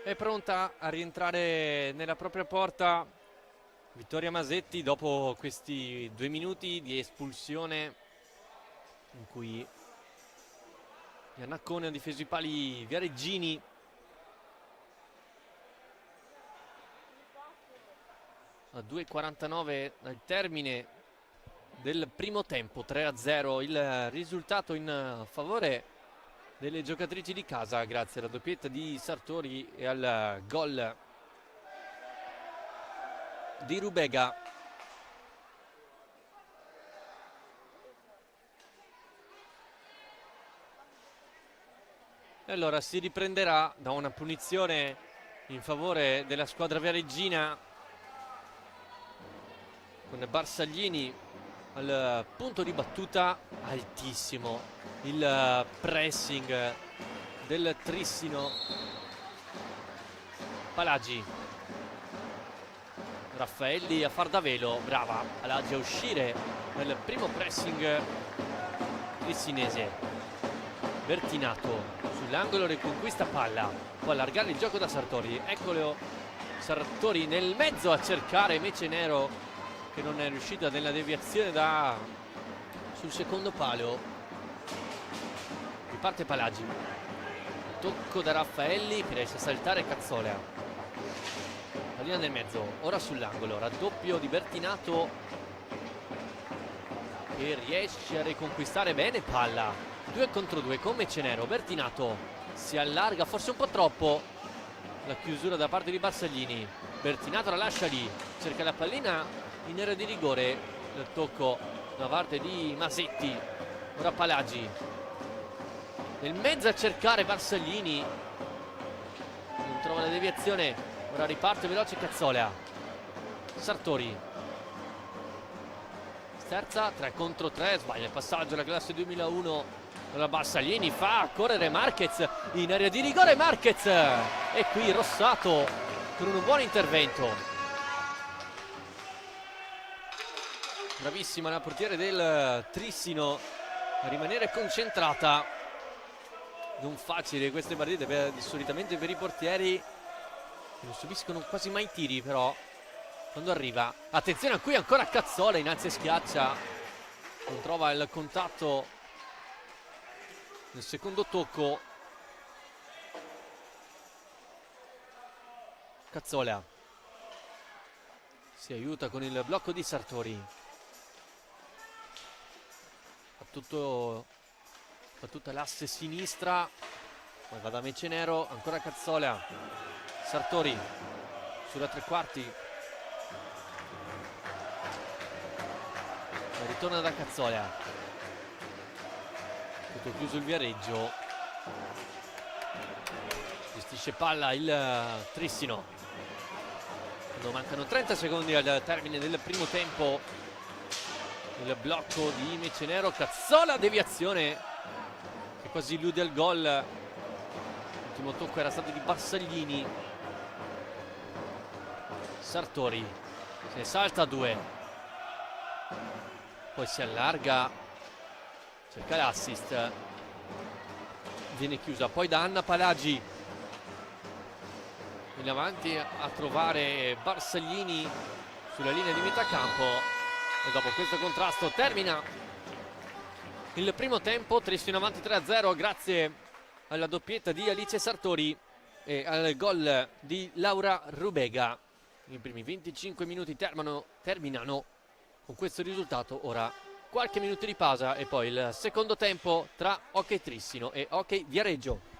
è pronta a rientrare nella propria porta Vittoria Masetti dopo questi 2 minuti di espulsione in cui Iannaccone ha difeso i pali Viareggini. A 2:49 dal termine del primo tempo, 3-0 il risultato in favore delle giocatrici di casa grazie alla doppietta di Sartori e al gol di Rubega. E allora si riprenderà da una punizione in favore della squadra viareggina con Barsaglini al punto di battuta altissimo. Il pressing del Trissino. Palagi, Raffaelli a far da velo, brava Palagi a uscire nel primo pressing trissinese. Bertinato sull'angolo, riconquista palla, può allargare il gioco da Sartori, eccolo Sartori nel mezzo a cercare Mecenero che non è riuscita nella deviazione sul secondo palo. Riparte Palagi, tocco da Raffaelli che riesce a saltare Cazzolea, pallina nel mezzo, ora sull'angolo, raddoppio di Bertinato che riesce a riconquistare bene palla, 2 contro 2 con Mecenero. Bertinato si allarga forse un po' troppo, la chiusura da parte di Barsaglini, Bertinato la lascia lì, cerca la pallina in area di rigore, il tocco da parte di Masetti, ora Palagi nel mezzo a cercare Barsaglini, non trova la deviazione, ora riparte veloce Cazzolea, Sartori terza, 3 contro 3, sbaglia il passaggio la classe 2001, ora Barsaglini fa correre Marquez in area di rigore, Marquez, e qui Rossato con un buon intervento. Bravissima la portiere del Trissino a rimanere concentrata. Non facile queste partite solitamente per i portieri che non subiscono quasi mai tiri, però quando arriva, attenzione qui ancora Cazzola, innanzi e schiaccia, non trova il contatto nel secondo tocco. Cazzola si aiuta con il blocco di Sartori, fa tutta l'asse sinistra, poi va da Mecenero, ancora Cazzola, Sartori sulla tre quarti, ritorna da Cazzola, tutto chiuso il Viareggio, gestisce palla il Trissino quando mancano 30 secondi al termine del primo tempo. Il blocco di Mecenero, Cazzola, deviazione che quasi illude il gol, l'ultimo tocco era stato di Barsaglini. Sartori se ne salta a 2, poi si allarga, cerca l'assist, viene chiusa poi da Anna Palagi in avanti a trovare Barsaglini sulla linea di metà campo, e dopo questo contrasto termina il primo tempo. Trissino avanti 3-0 grazie alla doppietta di Alice Sartori e al gol di Laura Rubega. I primi 25 minuti terminano con questo risultato. Ora qualche minuto di pausa e poi il secondo tempo tra Hockey Trissino e Hockey Viareggio.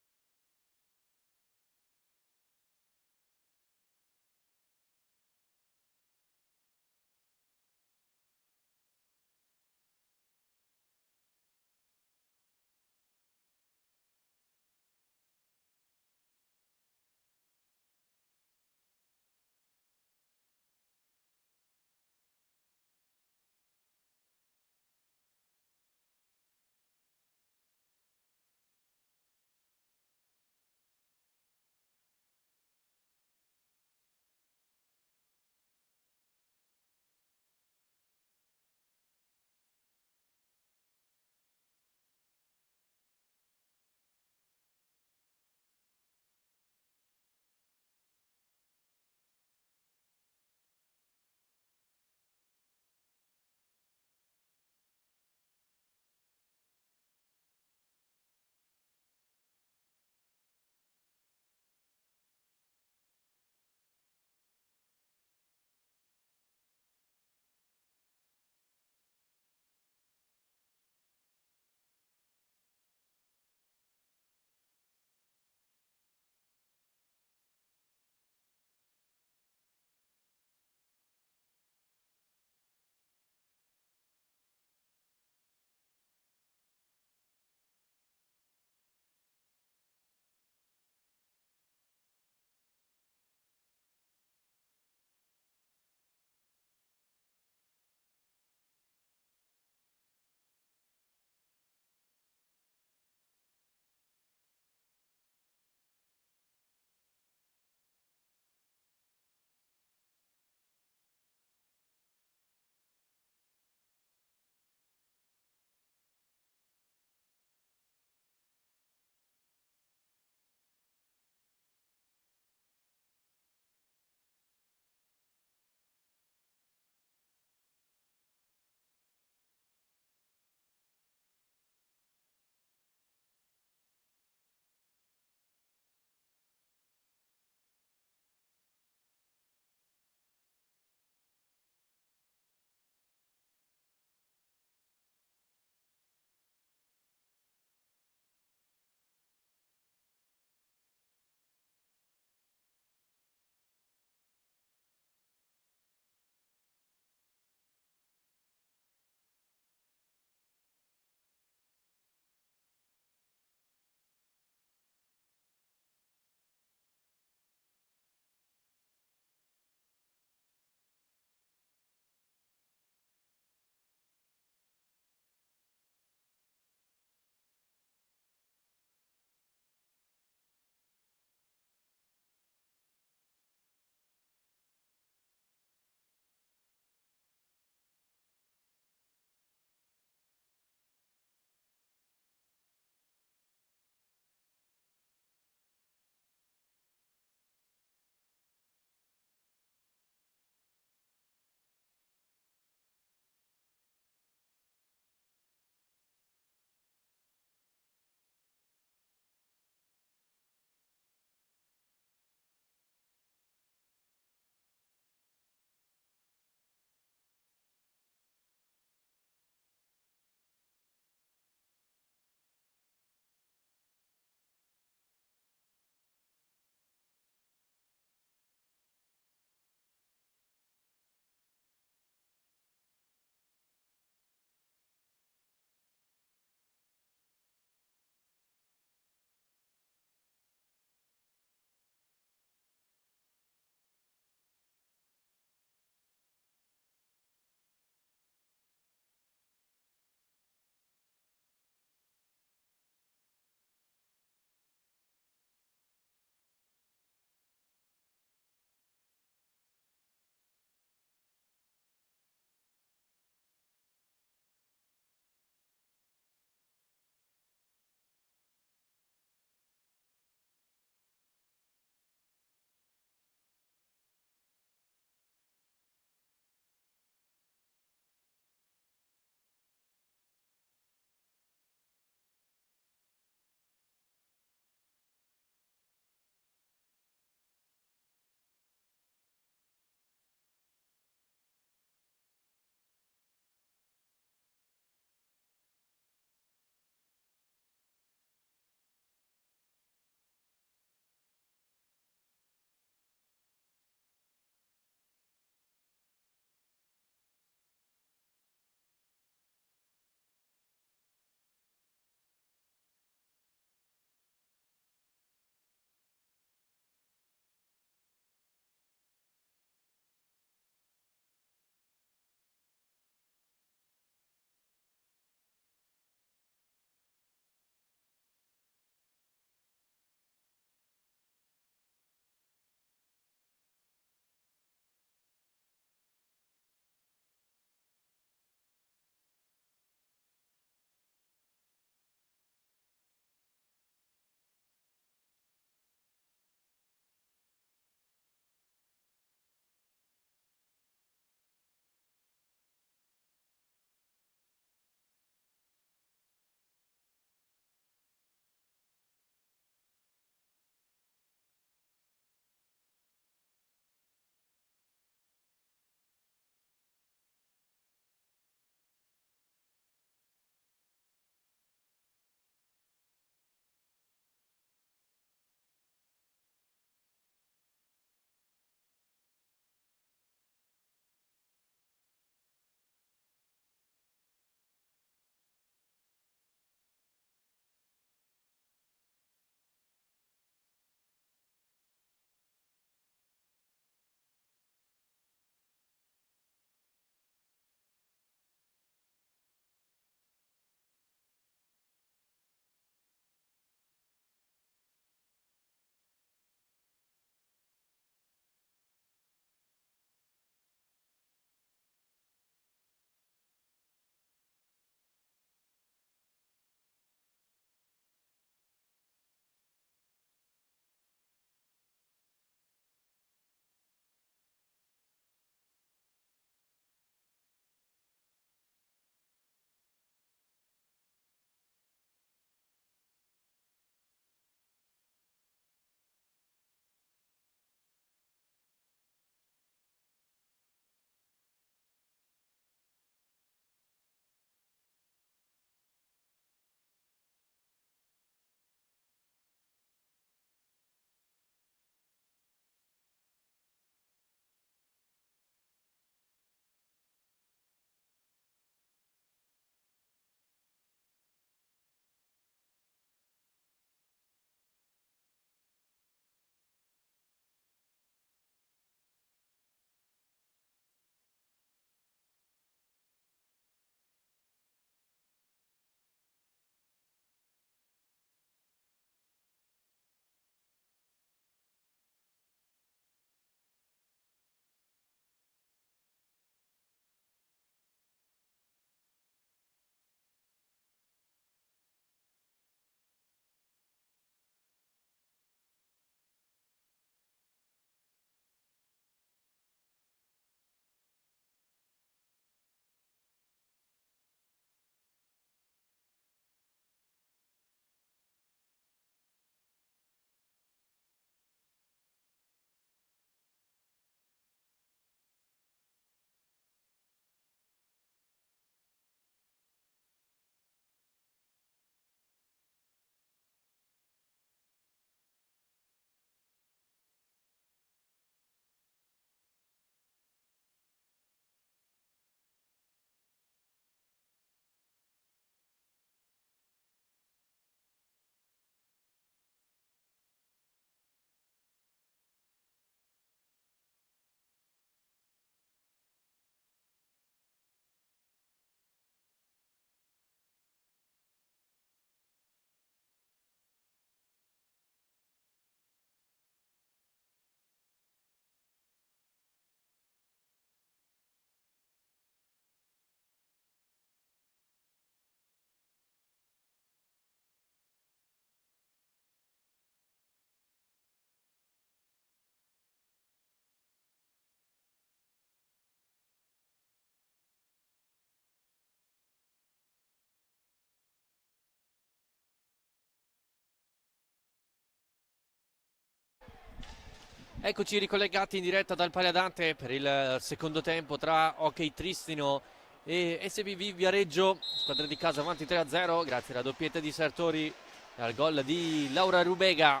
Eccoci ricollegati in diretta dal Paladante per il secondo tempo tra Hockey Tristino e SBV Viareggio, squadra di casa avanti 3-0 grazie alla doppietta di Sartori e al gol di Laura Rubega.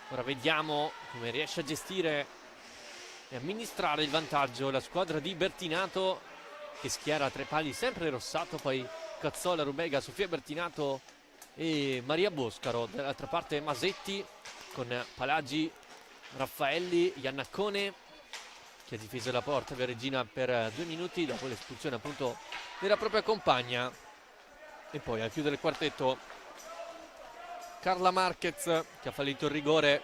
Ora vediamo come riesce a gestire e amministrare il vantaggio la squadra di Bertinato, che schiera a tre pali sempre Rossato, poi Cazzola, Rubega, Sofia Bertinato e Maria Boscaro. Dall'altra parte Masetti con Palagi, Raffaelli, Iannaccone, che ha difeso la porta Viareggina per 2 minuti dopo l'espulsione appunto della propria compagna. E poi a chiudere il quartetto Carla Marquez, che ha fallito il rigore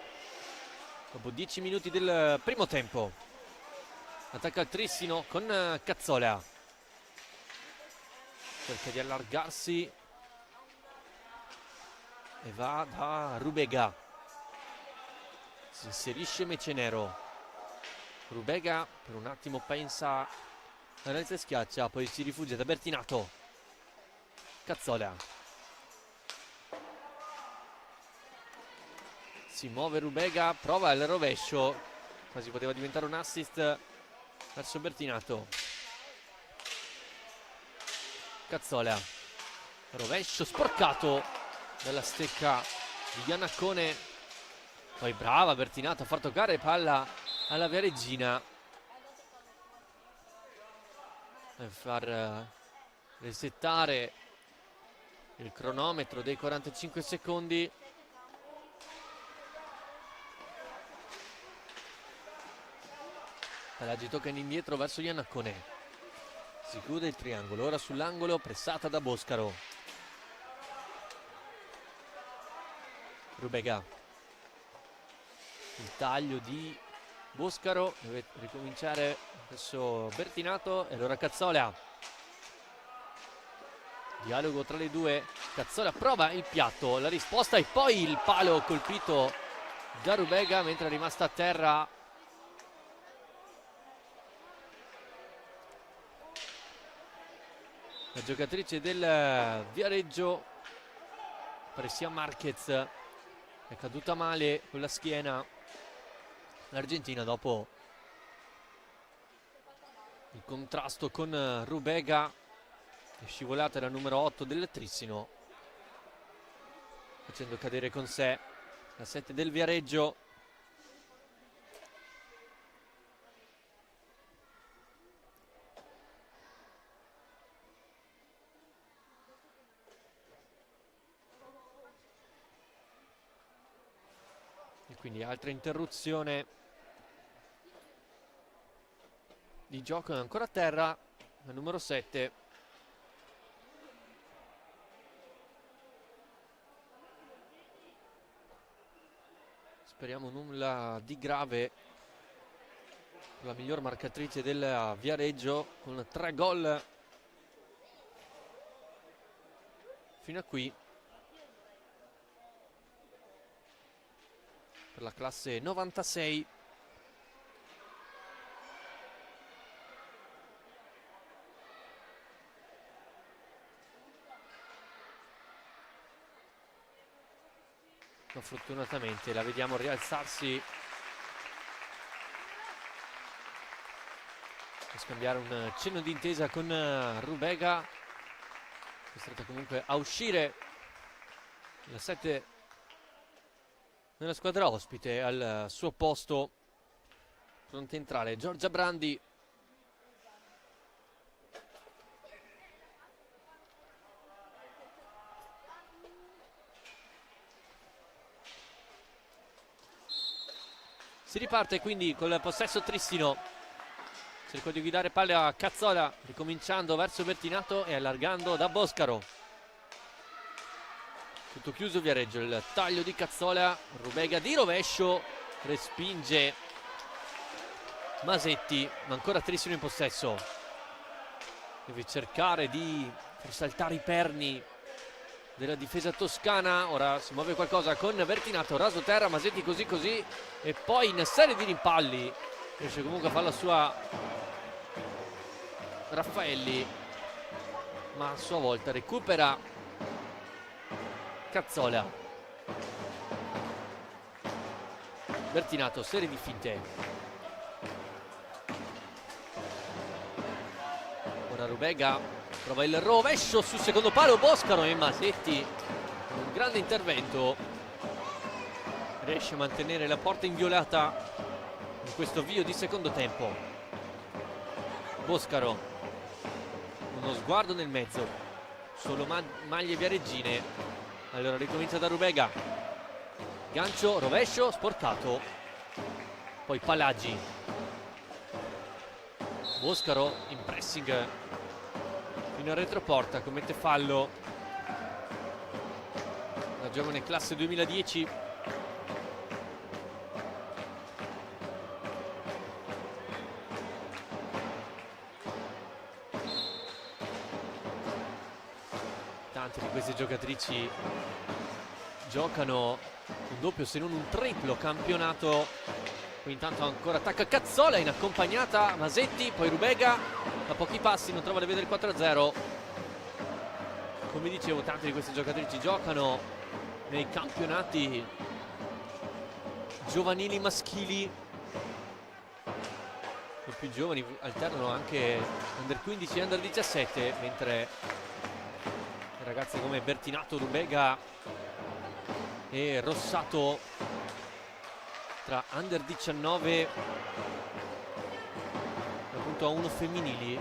dopo 10 minuti del primo tempo. Attacca il Trissino con Cazzola, cerca di allargarsi e va da Rubega. Si inserisce Mecenero. Rubega per un attimo pensa a rete schiaccia, poi si rifugia da Bertinato. Cazzola. Si muove Rubega, prova il rovescio, quasi poteva diventare un assist verso Bertinato. Cazzola. Rovescio sporcato dalla stecca di Iannaccone. Poi brava Bertinato a far toccare palla alla Viareggina e far resettare il cronometro dei 45 secondi. Palagi tocca indietro verso Iannaccone. Si chiude il triangolo, ora sull'angolo, pressata da Boscaro. Rubega. Il taglio di Boscaro, deve ricominciare verso Bertinato e allora Cazzola. Dialogo tra le due, Cazzola prova il piatto, la risposta e poi il palo colpito da Rubega mentre è rimasta a terra. La giocatrice del Viareggio, pare sia Marquez, è caduta male con la schiena. L'Argentina dopo il contrasto con Rubega è scivolata la numero 8 del Trissino, facendo cadere con sé la 7 del Viareggio. E quindi altra interruzione di gioco, è ancora a terra la numero 7. Speriamo nulla di grave. La miglior marcatrice del Viareggio con 3 gol fino a qui per la classe 96. Ma fortunatamente la vediamo rialzarsi e scambiare un cenno d'intesa con Rubega, costretta comunque a uscire la 7 nella squadra ospite. Al suo posto pronta a entrare Giorgia Brandi. Si riparte quindi col possesso Trissino, cerco di guidare palle a Cazzola, ricominciando verso Bertinato e allargando da Boscaro. Tutto chiuso Viareggio, il taglio di Cazzola, Rubega di rovescio, respinge Masetti, ma ancora Trissino in possesso. Deve cercare di far saltare i perni della difesa toscana. Ora si muove qualcosa con Bertinato, raso terra, Masetti così così e poi in serie di rimpalli riesce comunque a fare la sua Raffaelli, ma a sua volta recupera Cazzola. Bertinato, serie di finte. Ora Rubega prova il rovescio sul secondo palo. Boscaro e Masetti con un grande intervento riesce a mantenere la porta inviolata in questo avvio di secondo tempo. Boscaro, uno sguardo nel mezzo, solo maglie viareggine. Allora ricomincia da Rubega, gancio, rovescio, sporcato, poi Palagi. Boscaro in pressing fino al retroporta, commette fallo la giovane classe 2010. Tante di queste giocatrici giocano un doppio se non un triplo campionato. Qui intanto ancora attacca Cazzola in accompagnata Masetti, poi Rubega a pochi passi non trova di vedere il 4-0. Come dicevo, tante di queste giocatrici giocano nei campionati giovanili maschili. I più giovani alternano anche under 15 e under 17, mentre ragazze come Bertinato, Rubega e Rossato tra under 19 appunto a 1 femminili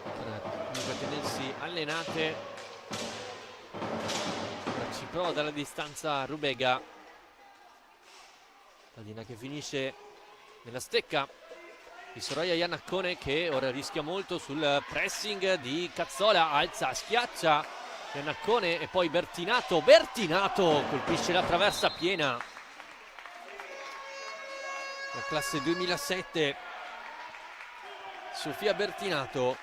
per comunque tenersi allenate. Ora ci prova dalla distanza Rubega, pallina che finisce nella stecca di Soraya Iannaccone, che ora rischia molto sul pressing di Cazzola. Alza, schiaccia Iannaccone e poi Bertinato colpisce la traversa piena. La classe 2007 Sofia Bertinato,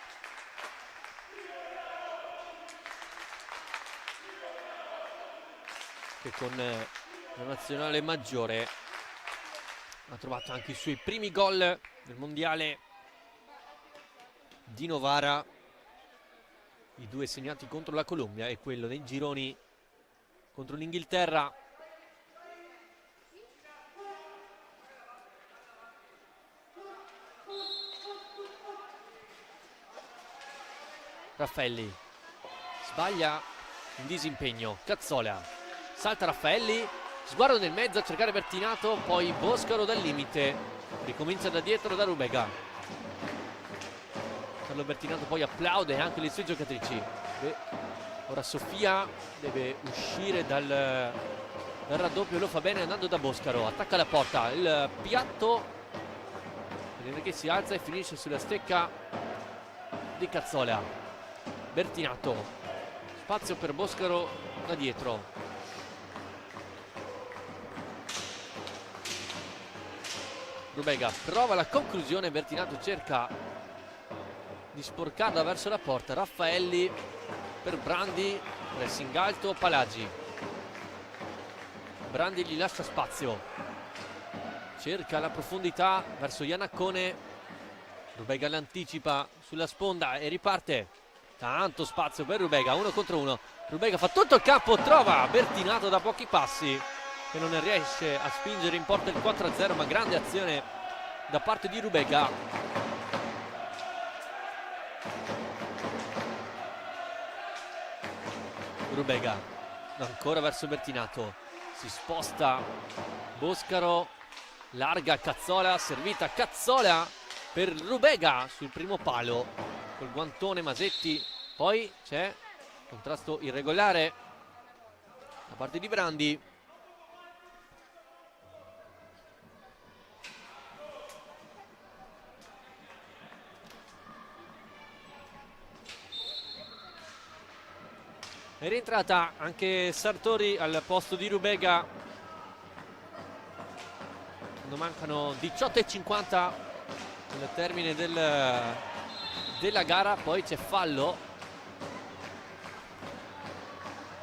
che con la nazionale maggiore ha trovato anche i suoi primi gol nel mondiale di Novara, i 2 segnati contro la Colombia e quello nei gironi contro l'Inghilterra. Raffaelli sbaglia in disimpegno, Cazzola, salta Raffaelli, sguardo nel mezzo a cercare Bertinato, poi Boscaro dal limite, ricomincia da dietro da Rubega. Carlo Bertinato poi applaude anche le sue giocatrici. Ora Sofia deve uscire dal raddoppio, lo fa bene andando da Boscaro, attacca la porta, il piatto, vedete che si alza e finisce sulla stecca di Cazzola. Bertinato, spazio per Boscaro da dietro. Rubega prova la conclusione, Bertinato cerca di sporcarla verso la porta. Raffaelli per Brandi, pressing alto, Palagi. Brandi gli lascia spazio, cerca la profondità verso Iannaccone. Rubega l'anticipa sulla sponda e riparte. Tanto spazio per Rubega, 1 contro 1. Rubega fa tutto il campo, trova Bertinato da pochi passi, che non riesce a spingere in porta il 4-0, ma grande azione da parte di Rubega. Rubega ancora verso Bertinato, si sposta Boscaro, larga Cazzola, servita Cazzola per Rubega sul primo palo col guantone Masetti, poi c'è contrasto irregolare da parte di Brandi. È rientrata anche Sartori al posto di Rubega quando mancano 18,50 al termine della gara. Poi c'è fallo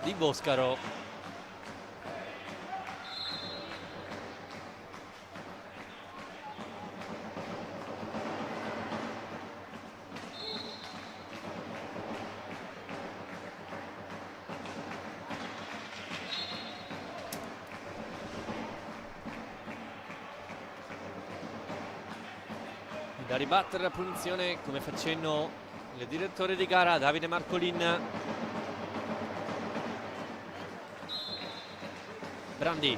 di Boscaro. da ribattere la punizione, come facendo il direttore di gara Davide Marcolin. Brandi,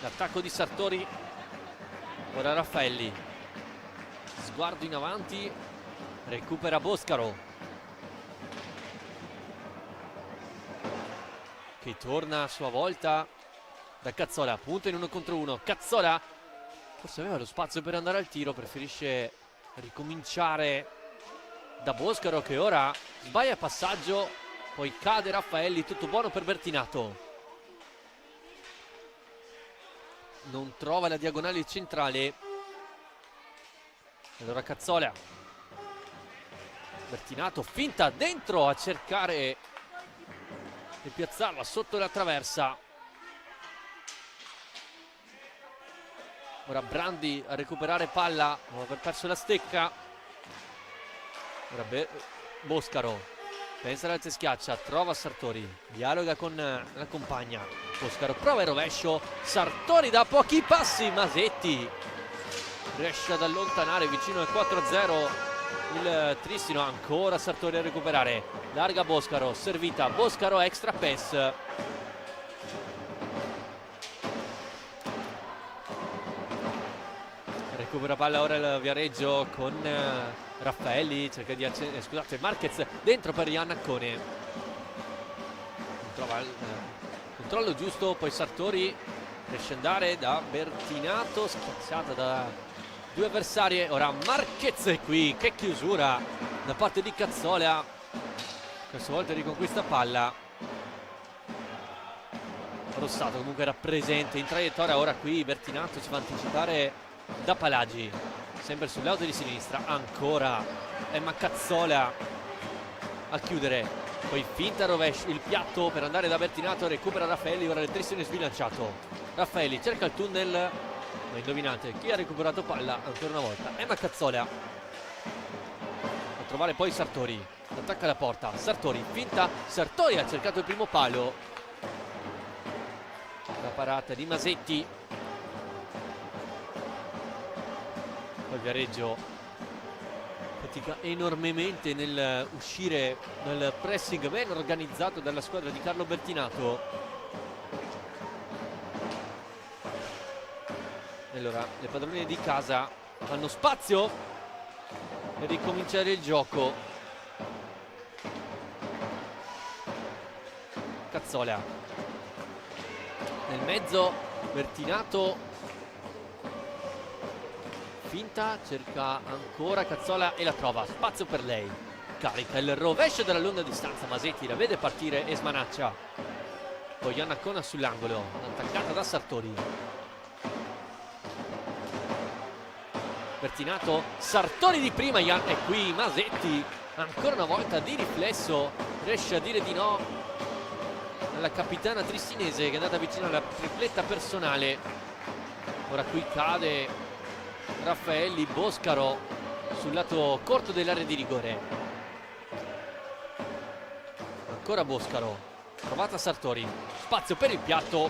l'attacco di Sartori, ora Raffaelli, sguardo in avanti, recupera Boscaro che torna a sua volta da Cazzola, punto in 1 contro 1. Cazzola forse aveva lo spazio per andare al tiro, preferisce ricominciare da Boscaro che ora sbaglia passaggio, poi cade Raffaelli, tutto buono per Bertinato. Non trova la diagonale centrale. Allora Cazzola, Bertinato finta dentro a cercare di piazzarla sotto la traversa. Ora Brandi a recuperare palla dopo aver perso la stecca. Ora Boscaro pensa alla schiaccia, trova Sartori, dialoga con la compagna. Boscaro prova il rovescio, Sartori da pochi passi, Masetti riesce ad allontanare vicino al 4-0 il Trissino. Ancora Sartori a recuperare, larga Boscaro, servita Boscaro, extra pass. Recupera palla ora il Viareggio con Raffaelli, cerca di scusate, Marquez dentro per Iannaccone, non trova il controllo giusto, poi Sartori riesce ad andare da Bertinato, schiacciata da due avversarie. Ora Marquez è qui, che chiusura da parte di Cazzola, questa volta riconquista palla. Rossato comunque era presente in traiettoria, ora qui Bertinato si fa anticipare da Palagi, sempre sul lato di sinistra, ancora Emma Cazzola a chiudere, poi finta rovescio, il piatto per andare da Bertinato, recupera Raffaelli, ora il Trissino è sbilanciato. Raffaelli cerca il tunnel, ma indovinate chi ha recuperato palla ancora una volta? Emma Cazzola a trovare poi Sartori, attacca la porta, Sartori finta, Sartori ha cercato il primo palo, la parata di Masetti. Poi Viareggio fatica enormemente nel uscire dal pressing ben organizzato dalla squadra di Carlo Bertinato. Allora le padrone di casa hanno spazio per ricominciare il gioco. Cazzola nel mezzo, Bertinato finta, cerca ancora Cazzola e la trova, spazio per lei, carica il rovescio dalla lunga distanza, Masetti la vede partire e smanaccia, poi Iannaccona sull'angolo, attaccata da Sartori. Bertinato, Sartori di prima, e qui Masetti ancora una volta di riflesso riesce a dire di no alla capitana tristinese che è andata vicino alla tripletta personale. Ora qui cade Raffaelli, Boscaro sul lato corto dell'area di rigore, ancora Boscaro, provata Sartori, spazio per il piatto,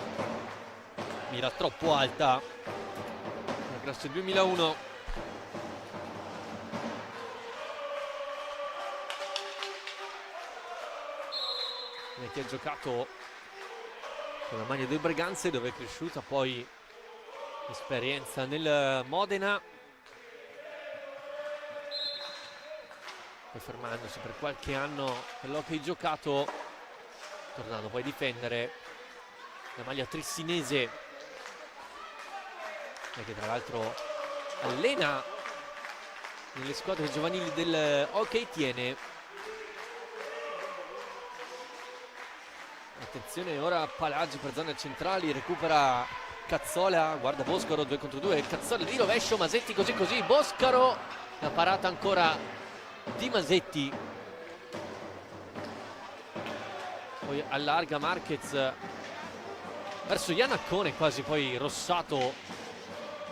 mira troppo alta la classe 2001. Che ha giocato con la maglia del Breganze, dove è cresciuta, poi esperienza nel Modena, poi fermandosi per qualche anno nell'hockey giocato, tornando poi a difendere la maglia trissinese, che tra l'altro allena nelle squadre giovanili del Hockey Tiene. Attenzione ora Palagi per zone centrali, recupera Cazzola, guarda Boscaro 2 contro 2, Cazzola di rovescio, Masetti così così, Boscaro, la parata ancora di Masetti, poi allarga Marquez verso Iannaccone, quasi poi Rossato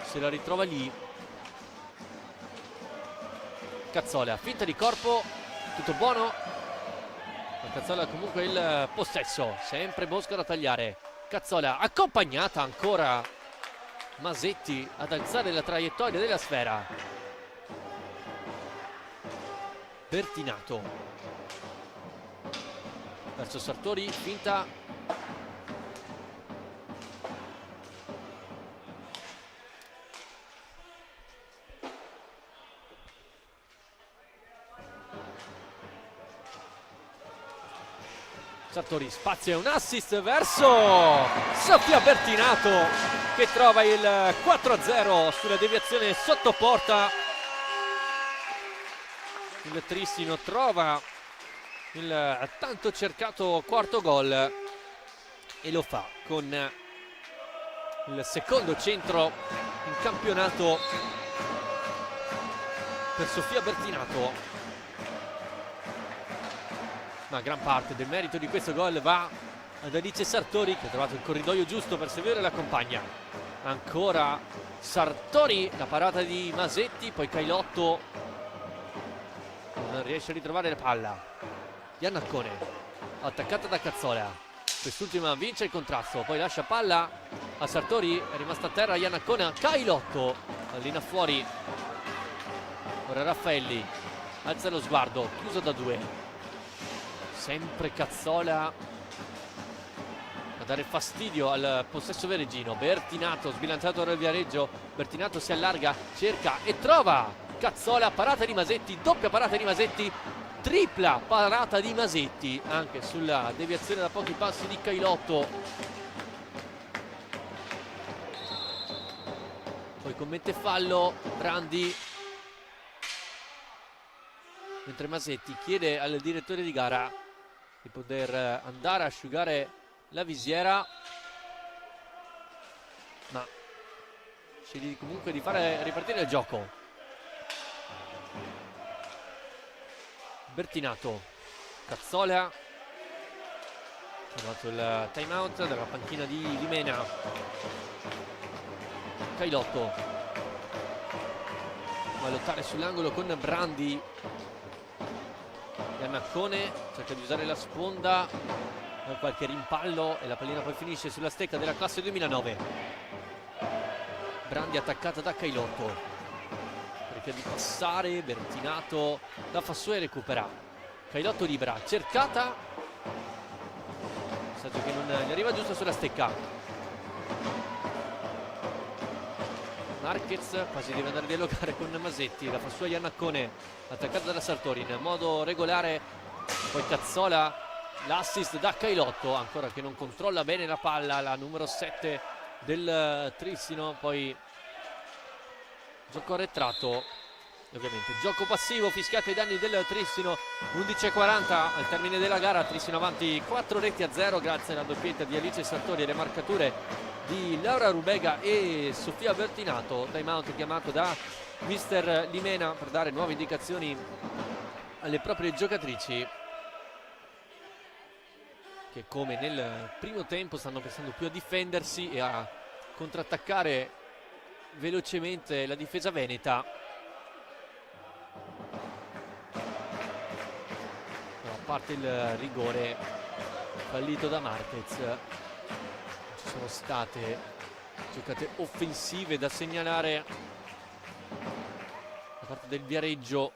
se la ritrova lì. Cazzola, finta di corpo, tutto buono. Cazzola comunque il possesso, sempre Boscaro a tagliare, Cazzola accompagnata ancora Masetti ad alzare la traiettoria della sfera. Bertinato verso Sartori, finta, Sartori spazia un assist verso Sofia Bertinato che trova il 4-0 sulla deviazione sotto porta. Il Trissino trova il tanto cercato quarto gol e lo fa con il secondo centro in campionato per Sofia Bertinato. Ma gran parte del merito di questo gol va ad Alice Sartori, che ha trovato il corridoio giusto per seguire la compagna. Ancora Sartori, la parata di Masetti, poi Cailotto non riesce a ritrovare la palla. Iannaccone, attaccata da Cazzola, quest'ultima vince il contrasto, poi lascia palla a Sartori, è rimasta a terra Iannaccone a Cailotto, pallina fuori. Ora Raffaelli alza lo sguardo, chiuso da due. Sempre Cazzola a dare fastidio al possesso vereggino. Bertinato sbilanciato dal Viareggio, Bertinato si allarga, cerca e trova Cazzola, parata di Masetti, doppia parata di Masetti, tripla parata di Masetti anche sulla deviazione da pochi passi di Cailotto. Poi commette fallo Brandi, mentre Masetti chiede al direttore di gara di poter andare a asciugare la visiera, ma sceglie comunque di fare ripartire il gioco. Bertinato, Cazzola, ha trovato il time out dalla panchina di Limena. Cailotto va a lottare sull'angolo con Brandi. Iannaccone cerca di usare la sponda, qualche rimpallo e la pallina poi finisce sulla stecca della classe 2009. Brandi attaccata da Cailotto, cerca di passare, Bertinato la fa su e recupera. Cailotto libera, cercata, messaggio che non gli arriva giusto sulla stecca. Marquez quasi deve andare a dialogare con Masetti, la fa sua Iannaccone, attaccato dalla Sartori in modo regolare, poi Cazzola, l'assist da Cailotto, ancora che non controlla bene la palla, la numero 7 del Trissino, poi gioco arretrato, ovviamente gioco passivo fischiato ai danni del Trissino. 11:40 al termine della gara, Trissino avanti 4-0 grazie alla doppietta di Alice Sartori e le marcature di Laura Rubega e Sofia Bertinato. Time out chiamato da mister Limena per dare nuove indicazioni alle proprie giocatrici, che come nel primo tempo stanno pensando più a difendersi e a contrattaccare velocemente la difesa veneta. Però a parte il rigore fallito da Marquez, sono state giocate offensive da segnalare da parte del Viareggio.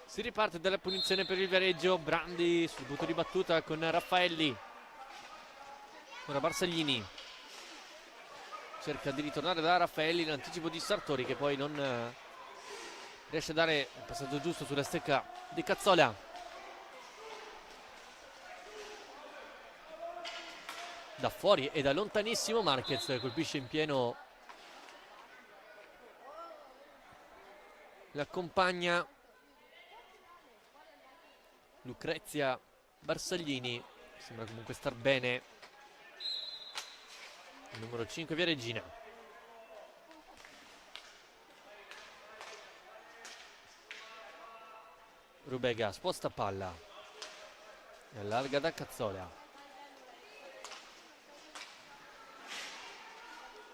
Si riparte dalla punizione per il Viareggio. Brandi sul butto di battuta con Raffaelli. Ora Barsaglini cerca di ritornare da Raffaelli in anticipo di Sartori, che poi non riesce a dare il passaggio giusto sulla stecca di Cazzola. Da fuori e da lontanissimo Marquez colpisce in pieno la compagna Lucrezia Barsaglini sembra comunque star bene. Il numero 5 Viareggina. Rubega sposta palla e allarga da Cazzola.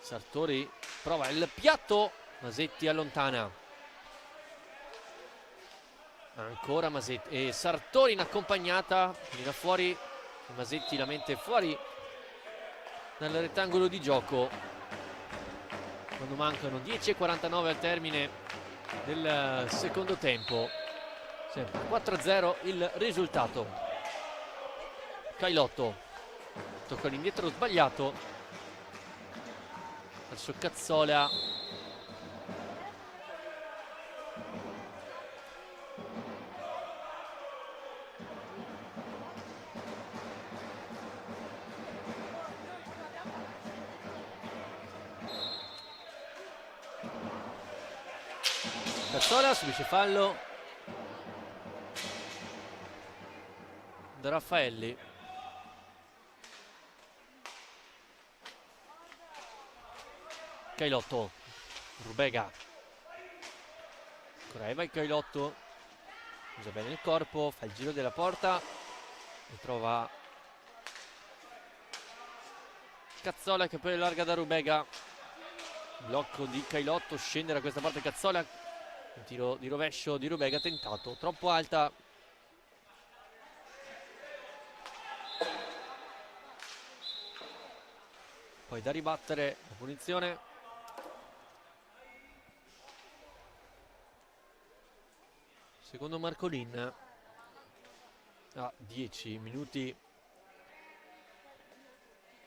Sartori prova il piatto, Masetti allontana. Ancora Masetti e Sartori in accompagnata, viene fuori, Masetti la mente fuori dal rettangolo di gioco quando mancano 10:49 al termine del secondo tempo. Sempre 4-0 il risultato. Cailotto tocca l'indietro sbagliato verso Cazzola. Cazzola subisce fallo da Raffaelli. Cailotto, Rubega, ancora Eva il Cailotto, usa bene il corpo, fa il giro della porta e trova Cazzola che poi allarga da Rubega. Blocco di Cailotto, scende da questa parte Cazzola, un tiro di rovescio di Rubega tentato, troppo alta. Poi da ribattere la punizione. Secondo Marcolin a 10 minuti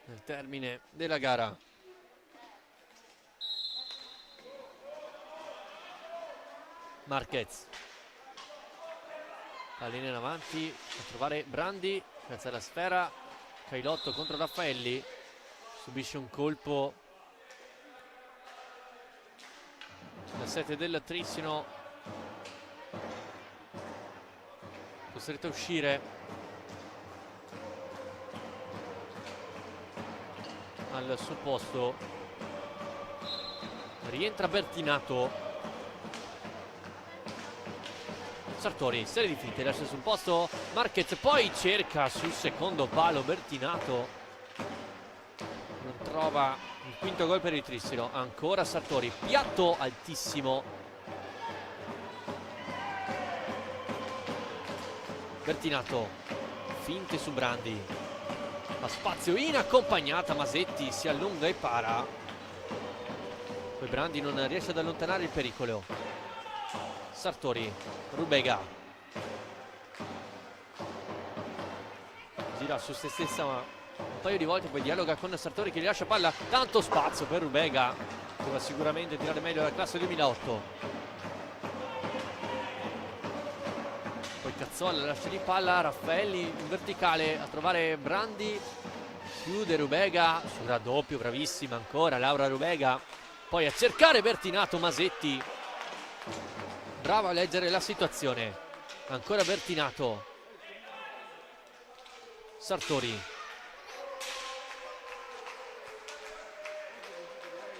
nel termine della gara. Marquez, pallina in avanti a trovare Brandi, grazie alla sfera. Cailotto contro Raffaelli, subisce un colpo da 7 del Trissino, costretto a uscire. Al suo posto rientra Bertinato. Sartori, serie di finte, lascia sul posto Marquez, poi cerca sul secondo palo Bertinato, non trova il quinto gol per il Trissino. Ancora Sartori, piatto altissimo, Bertinato, finte su Brandi, fa spazio in accompagnata, Masetti si allunga e para, poi Brandi non riesce ad allontanare il pericolo. Sartori, Rubega gira su se stessa un paio di volte, poi dialoga con Sartori che gli lascia palla, tanto spazio per Rubega, doveva sicuramente tirare meglio la classe 2008. Poi Cazzola lascia di palla, Raffaelli in verticale a trovare Brandi, chiude Rubega sul raddoppio, bravissima ancora Laura Rubega, poi a cercare Bertinato, Masetti brava a leggere la situazione, ancora Bertinato. Sartori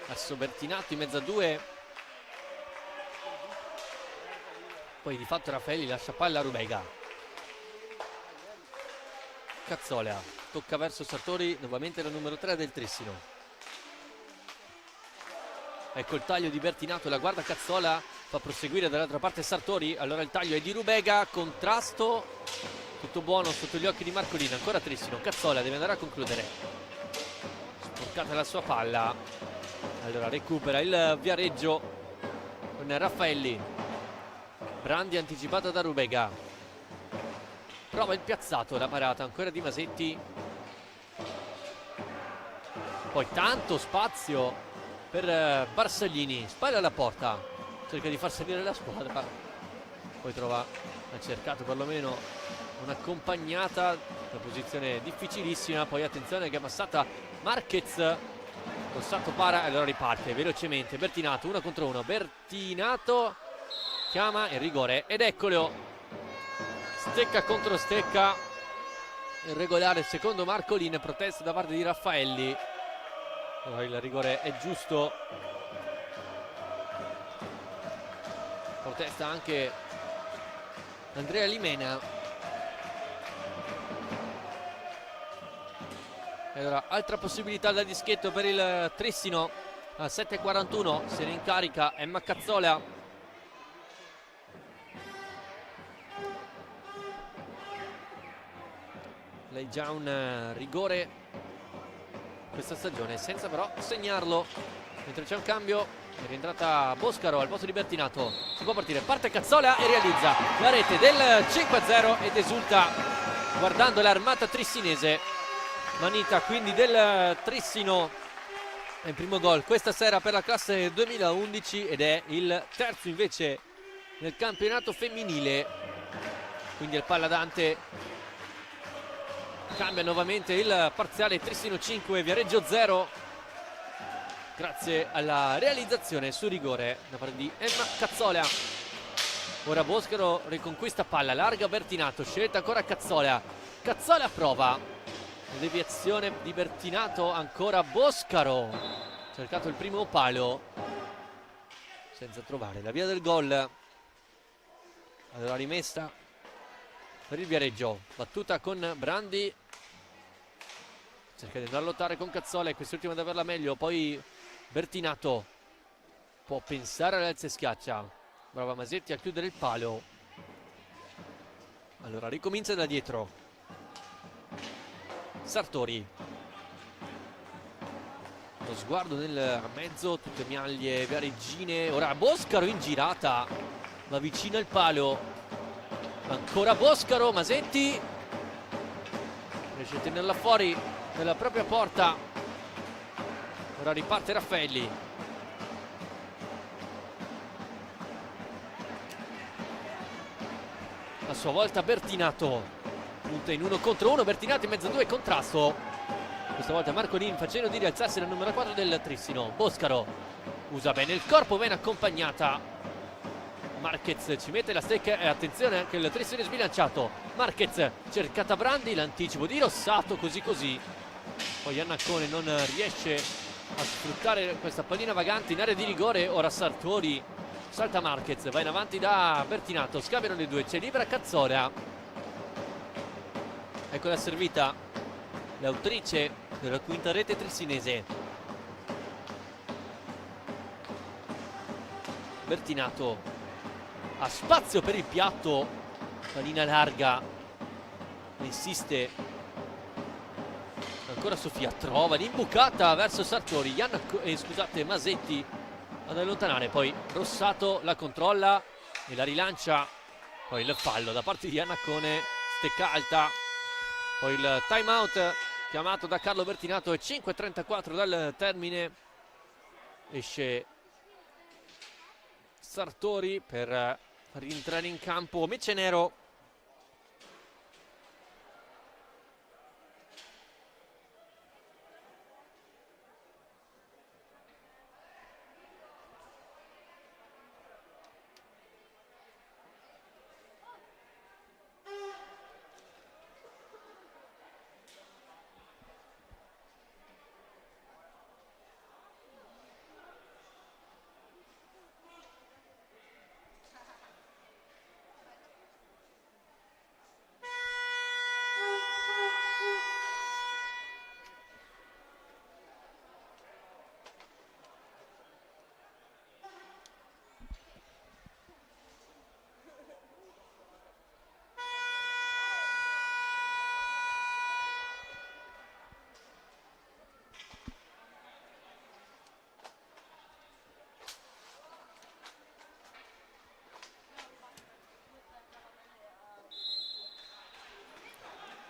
verso Bertinato in mezzo a due, poi di fatto Raffaelli lascia palla a Rubega. Cazzola tocca verso Sartori, nuovamente la numero 3 del Trissino. Ecco il taglio di Bertinato, la guarda Cazzola, fa proseguire dall'altra parte Sartori, allora il taglio è di Rubega, contrasto, tutto buono sotto gli occhi di Marcolin, ancora Trissino, Cazzola deve andare a concludere, sporcata la sua palla, allora recupera il Viareggio con Raffaelli, Brandi anticipata da Rubega, prova il piazzato, la parata ancora di Masetti, poi tanto spazio per Barsaglini, spalla alla porta, cerca di far salire la squadra, poi trova, ha cercato perlomeno un'accompagnata da posizione difficilissima, poi attenzione che è passata Marquez col salto para e allora riparte velocemente Bertinato, 1 contro 1, Bertinato chiama il rigore ed eccolo, stecca contro stecca, irregolare secondo Marcolin, protesta da parte di Raffaelli. Ora il rigore è giusto, protesta anche Andrea Limena. E allora altra possibilità da dischetto per il Trissino. A 7:41 se ne incarica Emma Cazzola. Lei già un rigore questa stagione senza però segnarlo, mentre c'è un cambio. È rientrata Boscaro al posto di Bertinato. Si può partire, parte Cazzola e realizza la rete del 5-0 ed esulta guardando l'armata trissinese. Manita quindi del Trissino è il primo gol questa sera per la classe 2011 ed è il terzo invece nel campionato femminile. Quindi il Palladante cambia nuovamente il parziale, Trissino 5 Viareggio 0, grazie alla realizzazione su rigore da parte di Emma Cazzola. Ora Boscaro riconquista palla, larga Bertinato, scelta ancora Cazzola. Cazzola prova, deviazione di Bertinato, ancora Boscaro, cercato il primo palo senza trovare la via del gol. Allora rimessa per il Viareggio, battuta con Brandi, cerca di andare a lottare con Cazzola e quest'ultimo ad averla meglio. Poi Bertinato può pensare all'alza e schiaccia, brava Masetti a chiudere il palo. Allora ricomincia da dietro Sartori, lo sguardo nel mezzo, tutte miaglie viareggine. Ora Boscaro in girata, va vicino al palo, ancora Boscaro, Masetti riesce a tenerla fuori dalla propria porta. Ora riparte Raffaelli, a sua volta Bertinato, punta in 1 contro 1, Bertinato in mezzo a 2, contrasto. Questa volta Marcolin facendo di rialzarsi la numero 4 del Trissino. Boscaro usa bene il corpo, ben accompagnata. Marquez ci mette la stecca e attenzione anche il Trissino è sbilanciato. Marquez cercata Brandi, l'anticipo di Rossato, così così. Poi Iannacone non riesce a sfruttare questa pallina vagante in area di rigore. Ora Sartori, salta Marquez, va in avanti da Bertinato, scambiano le due, c'è libera Cazzola. Ecco la servita, l'autrice della quinta rete trissinese. Bertinato ha spazio per il piatto, pallina larga, insiste ancora Sofia, trova l'imbucata verso Sartori, scusate, Masetti ad allontanare, poi Rossato la controlla e la rilancia. Poi il fallo da parte di Iannacone, stecca alta. Poi il time out chiamato da Carlo Bertinato e 5:34 dal termine. Esce Sartori per rientrare in campo Mecenero.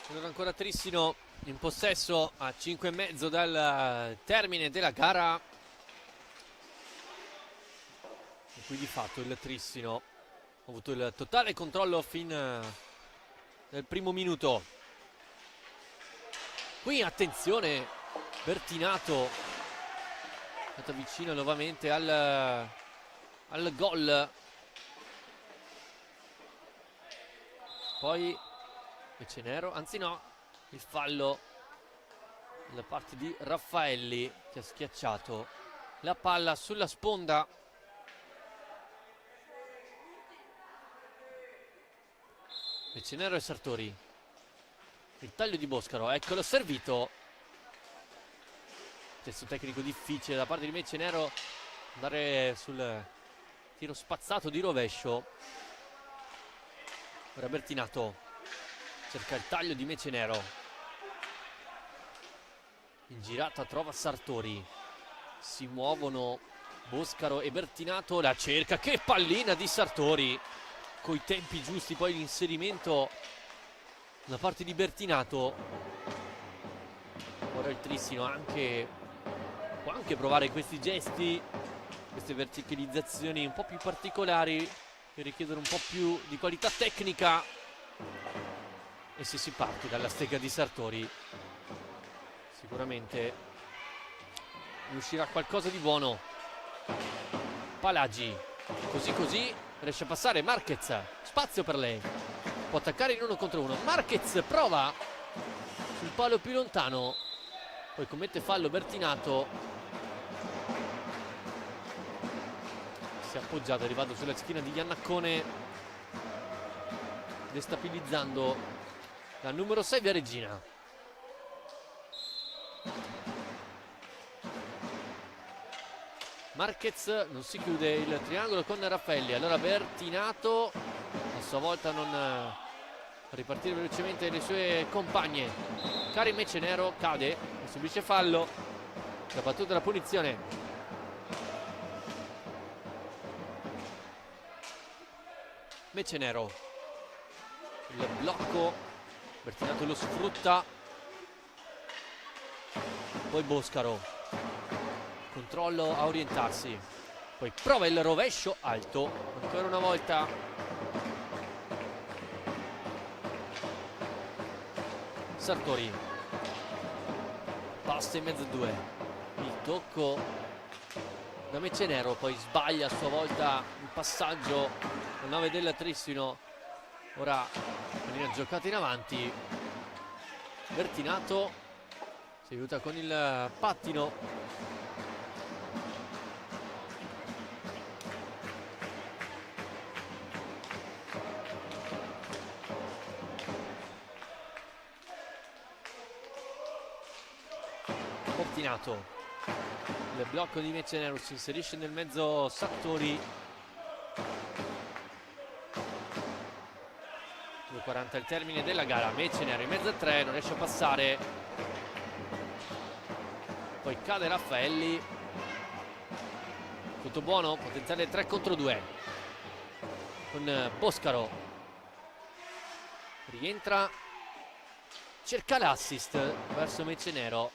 Allora ancora Trissino in possesso a 5,5 dal termine della gara. E qui di fatto il Trissino ha avuto il totale controllo fin dal primo minuto. Qui attenzione, Bertinato è stato vicino nuovamente al gol. Poi Mecenero, anzi no, il fallo da parte di Raffaelli, che ha schiacciato la palla sulla sponda. Mecenero e Sartori, il taglio di Boscaro, eccolo servito. Testo tecnico difficile da parte di Mecenero, andare sul tiro spazzato di rovescio. Ora Bertinato cerca il taglio di Mecenero, in girata trova Sartori, si muovono Boscaro e Bertinato, la cerca, che pallina di Sartori, coi tempi giusti, poi l'inserimento da parte di Bertinato. Ora il Trissino può anche provare questi gesti, queste verticalizzazioni un po' più particolari, che richiedono un po' più di qualità tecnica. E se si parte dalla stecca di Sartori, sicuramente riuscirà qualcosa di buono. Palagi, così riesce a passare Marquez, spazio per lei, può attaccare in 1 contro 1. Marquez prova sul palo più lontano, poi commette fallo Bertinato, si è appoggiato, è arrivato sulla schiena di Iannaccone, destabilizzando la numero 6 Viareggina. Marquez, non si chiude il triangolo con Raffaelli, allora Bertinato a sua volta non ripartire velocemente le sue compagne. Karim Mecenero cade, subisce fallo, la battuta della punizione. Mecenero, il blocco, Bertinato lo sfrutta, poi Boscaro, controllo a orientarsi, poi prova il rovescio alto, ancora una volta Sartori, passa in mezzo a 2, il tocco da Mecenero, poi sbaglia a sua volta il passaggio al 9 del Trissino. Ora viene giocata in avanti, Bertinato si aiuta con il pattino. Bertinato, il blocco di Mecenero, si inserisce nel mezzo Sartori. 2:40 il termine della gara, Mecenero in mezzo a 3, non riesce a passare, poi cade Raffaelli, tutto buono, potenziale 3 contro 2 con Boscaro, rientra, cerca l'assist verso Mecenero,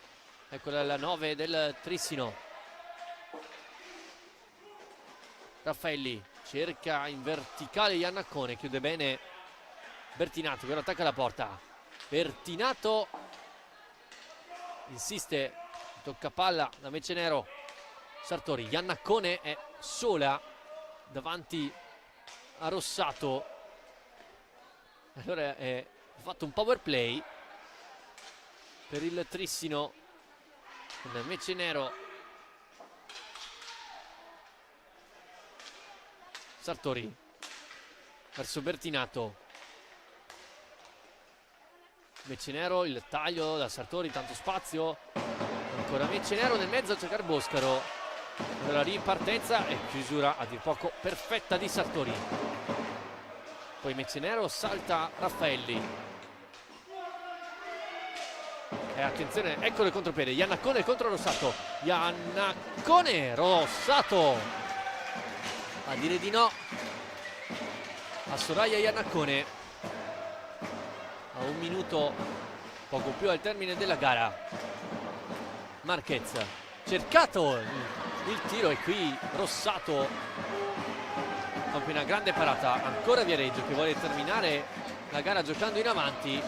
eccola la 9 del Trissino. Raffaelli cerca in verticale Iannaccone, chiude bene Bertinato che ora attacca la porta. Bertinato insiste, tocca palla da Mecenero. Sartori, Iannaccone è sola davanti a Rossato, allora ha fatto un power play per il Trissino con Mecenero. Sartori verso Bertinato, Mecenero, il taglio da Sartori, tanto spazio, ancora Mecenero nel mezzo a cercare Boscaro, la ripartenza e chiusura a dir poco perfetta di Sartori, poi Mecenero, salta Raffaelli e attenzione, eccolo il contropiede, Iannaccone contro Rossato, Iannaccone, Rossato a dire di no a Soraya Iannaccone a 1 minuto poco più al termine della gara. Marquez, cercato il tiro e qui Rossato compie una grande parata. Ancora Viareggio che vuole terminare la gara giocando in avanti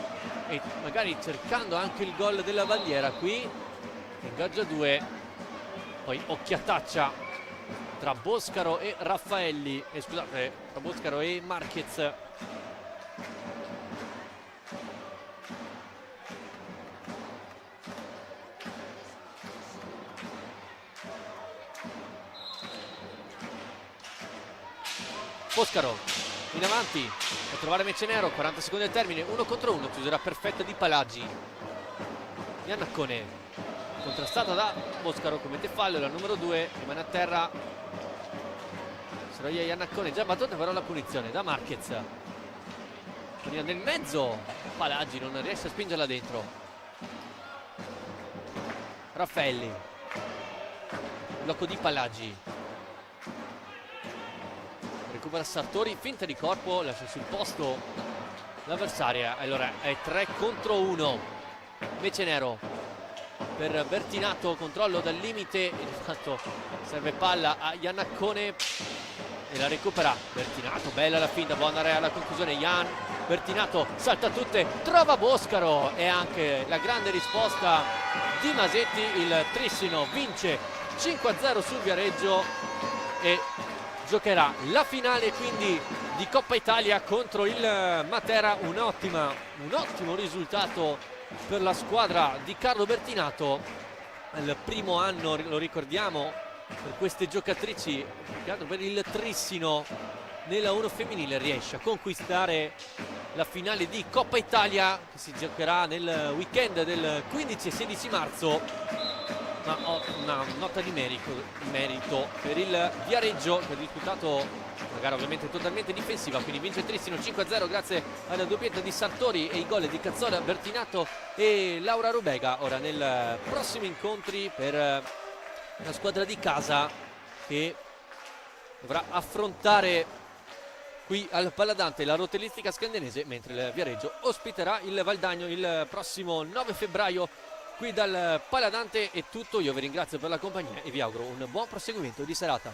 e magari cercando anche il gol della Valliera. Qui ingaggia 2, poi occhiataccia tra Boscaro e Raffaelli, scusate, tra Boscaro e Marquez. Foscaro in avanti a trovare Mecenero, 40 secondi al termine, 1 contro 1, chiusura perfetta di Palagi. Iannaccone contrastata da Foscaro, commette fallo, la numero 2 rimane a terra. Saroia Iannaccone già battuta però la punizione da Marquez. Nel mezzo Palagi non riesce a spingerla dentro. Raffaelli, blocco di Palagi, recupera Sartori, finta di corpo, lascia sul posto l'avversaria. Allora è 3 contro 1. Mecenero per Bertinato, controllo dal limite e di fatto serve palla a Iannaccone e la recupera Bertinato. Bella la finta, può andare alla conclusione Bertinato salta tutte, trova Boscaro e anche la grande risposta di Masetti. Il Trissino vince 5-0 sul Viareggio e giocherà la finale quindi di Coppa Italia contro il Matera. Un ottimo risultato per la squadra di Carlo Bertinato. Il primo anno, lo ricordiamo, per queste giocatrici, per il Trissino nella 1 femminile, riesce a conquistare la finale di Coppa Italia che si giocherà nel weekend del 15 e 16 marzo. Ma ho una nota di merito per il Viareggio, che ha disputato una gara ovviamente totalmente difensiva, quindi vince Trissino 5-0 grazie alla doppietta di Sartori e i gol di Cazzola, Bertinato e Laura Rubega. Ora nei prossimi incontri per la squadra di casa che dovrà affrontare qui al Paladante la rotellistica scandenese, mentre il Viareggio ospiterà il Valdagno il prossimo 9 febbraio qui dal Paladante. È tutto, io vi ringrazio per la compagnia e vi auguro un buon proseguimento di serata.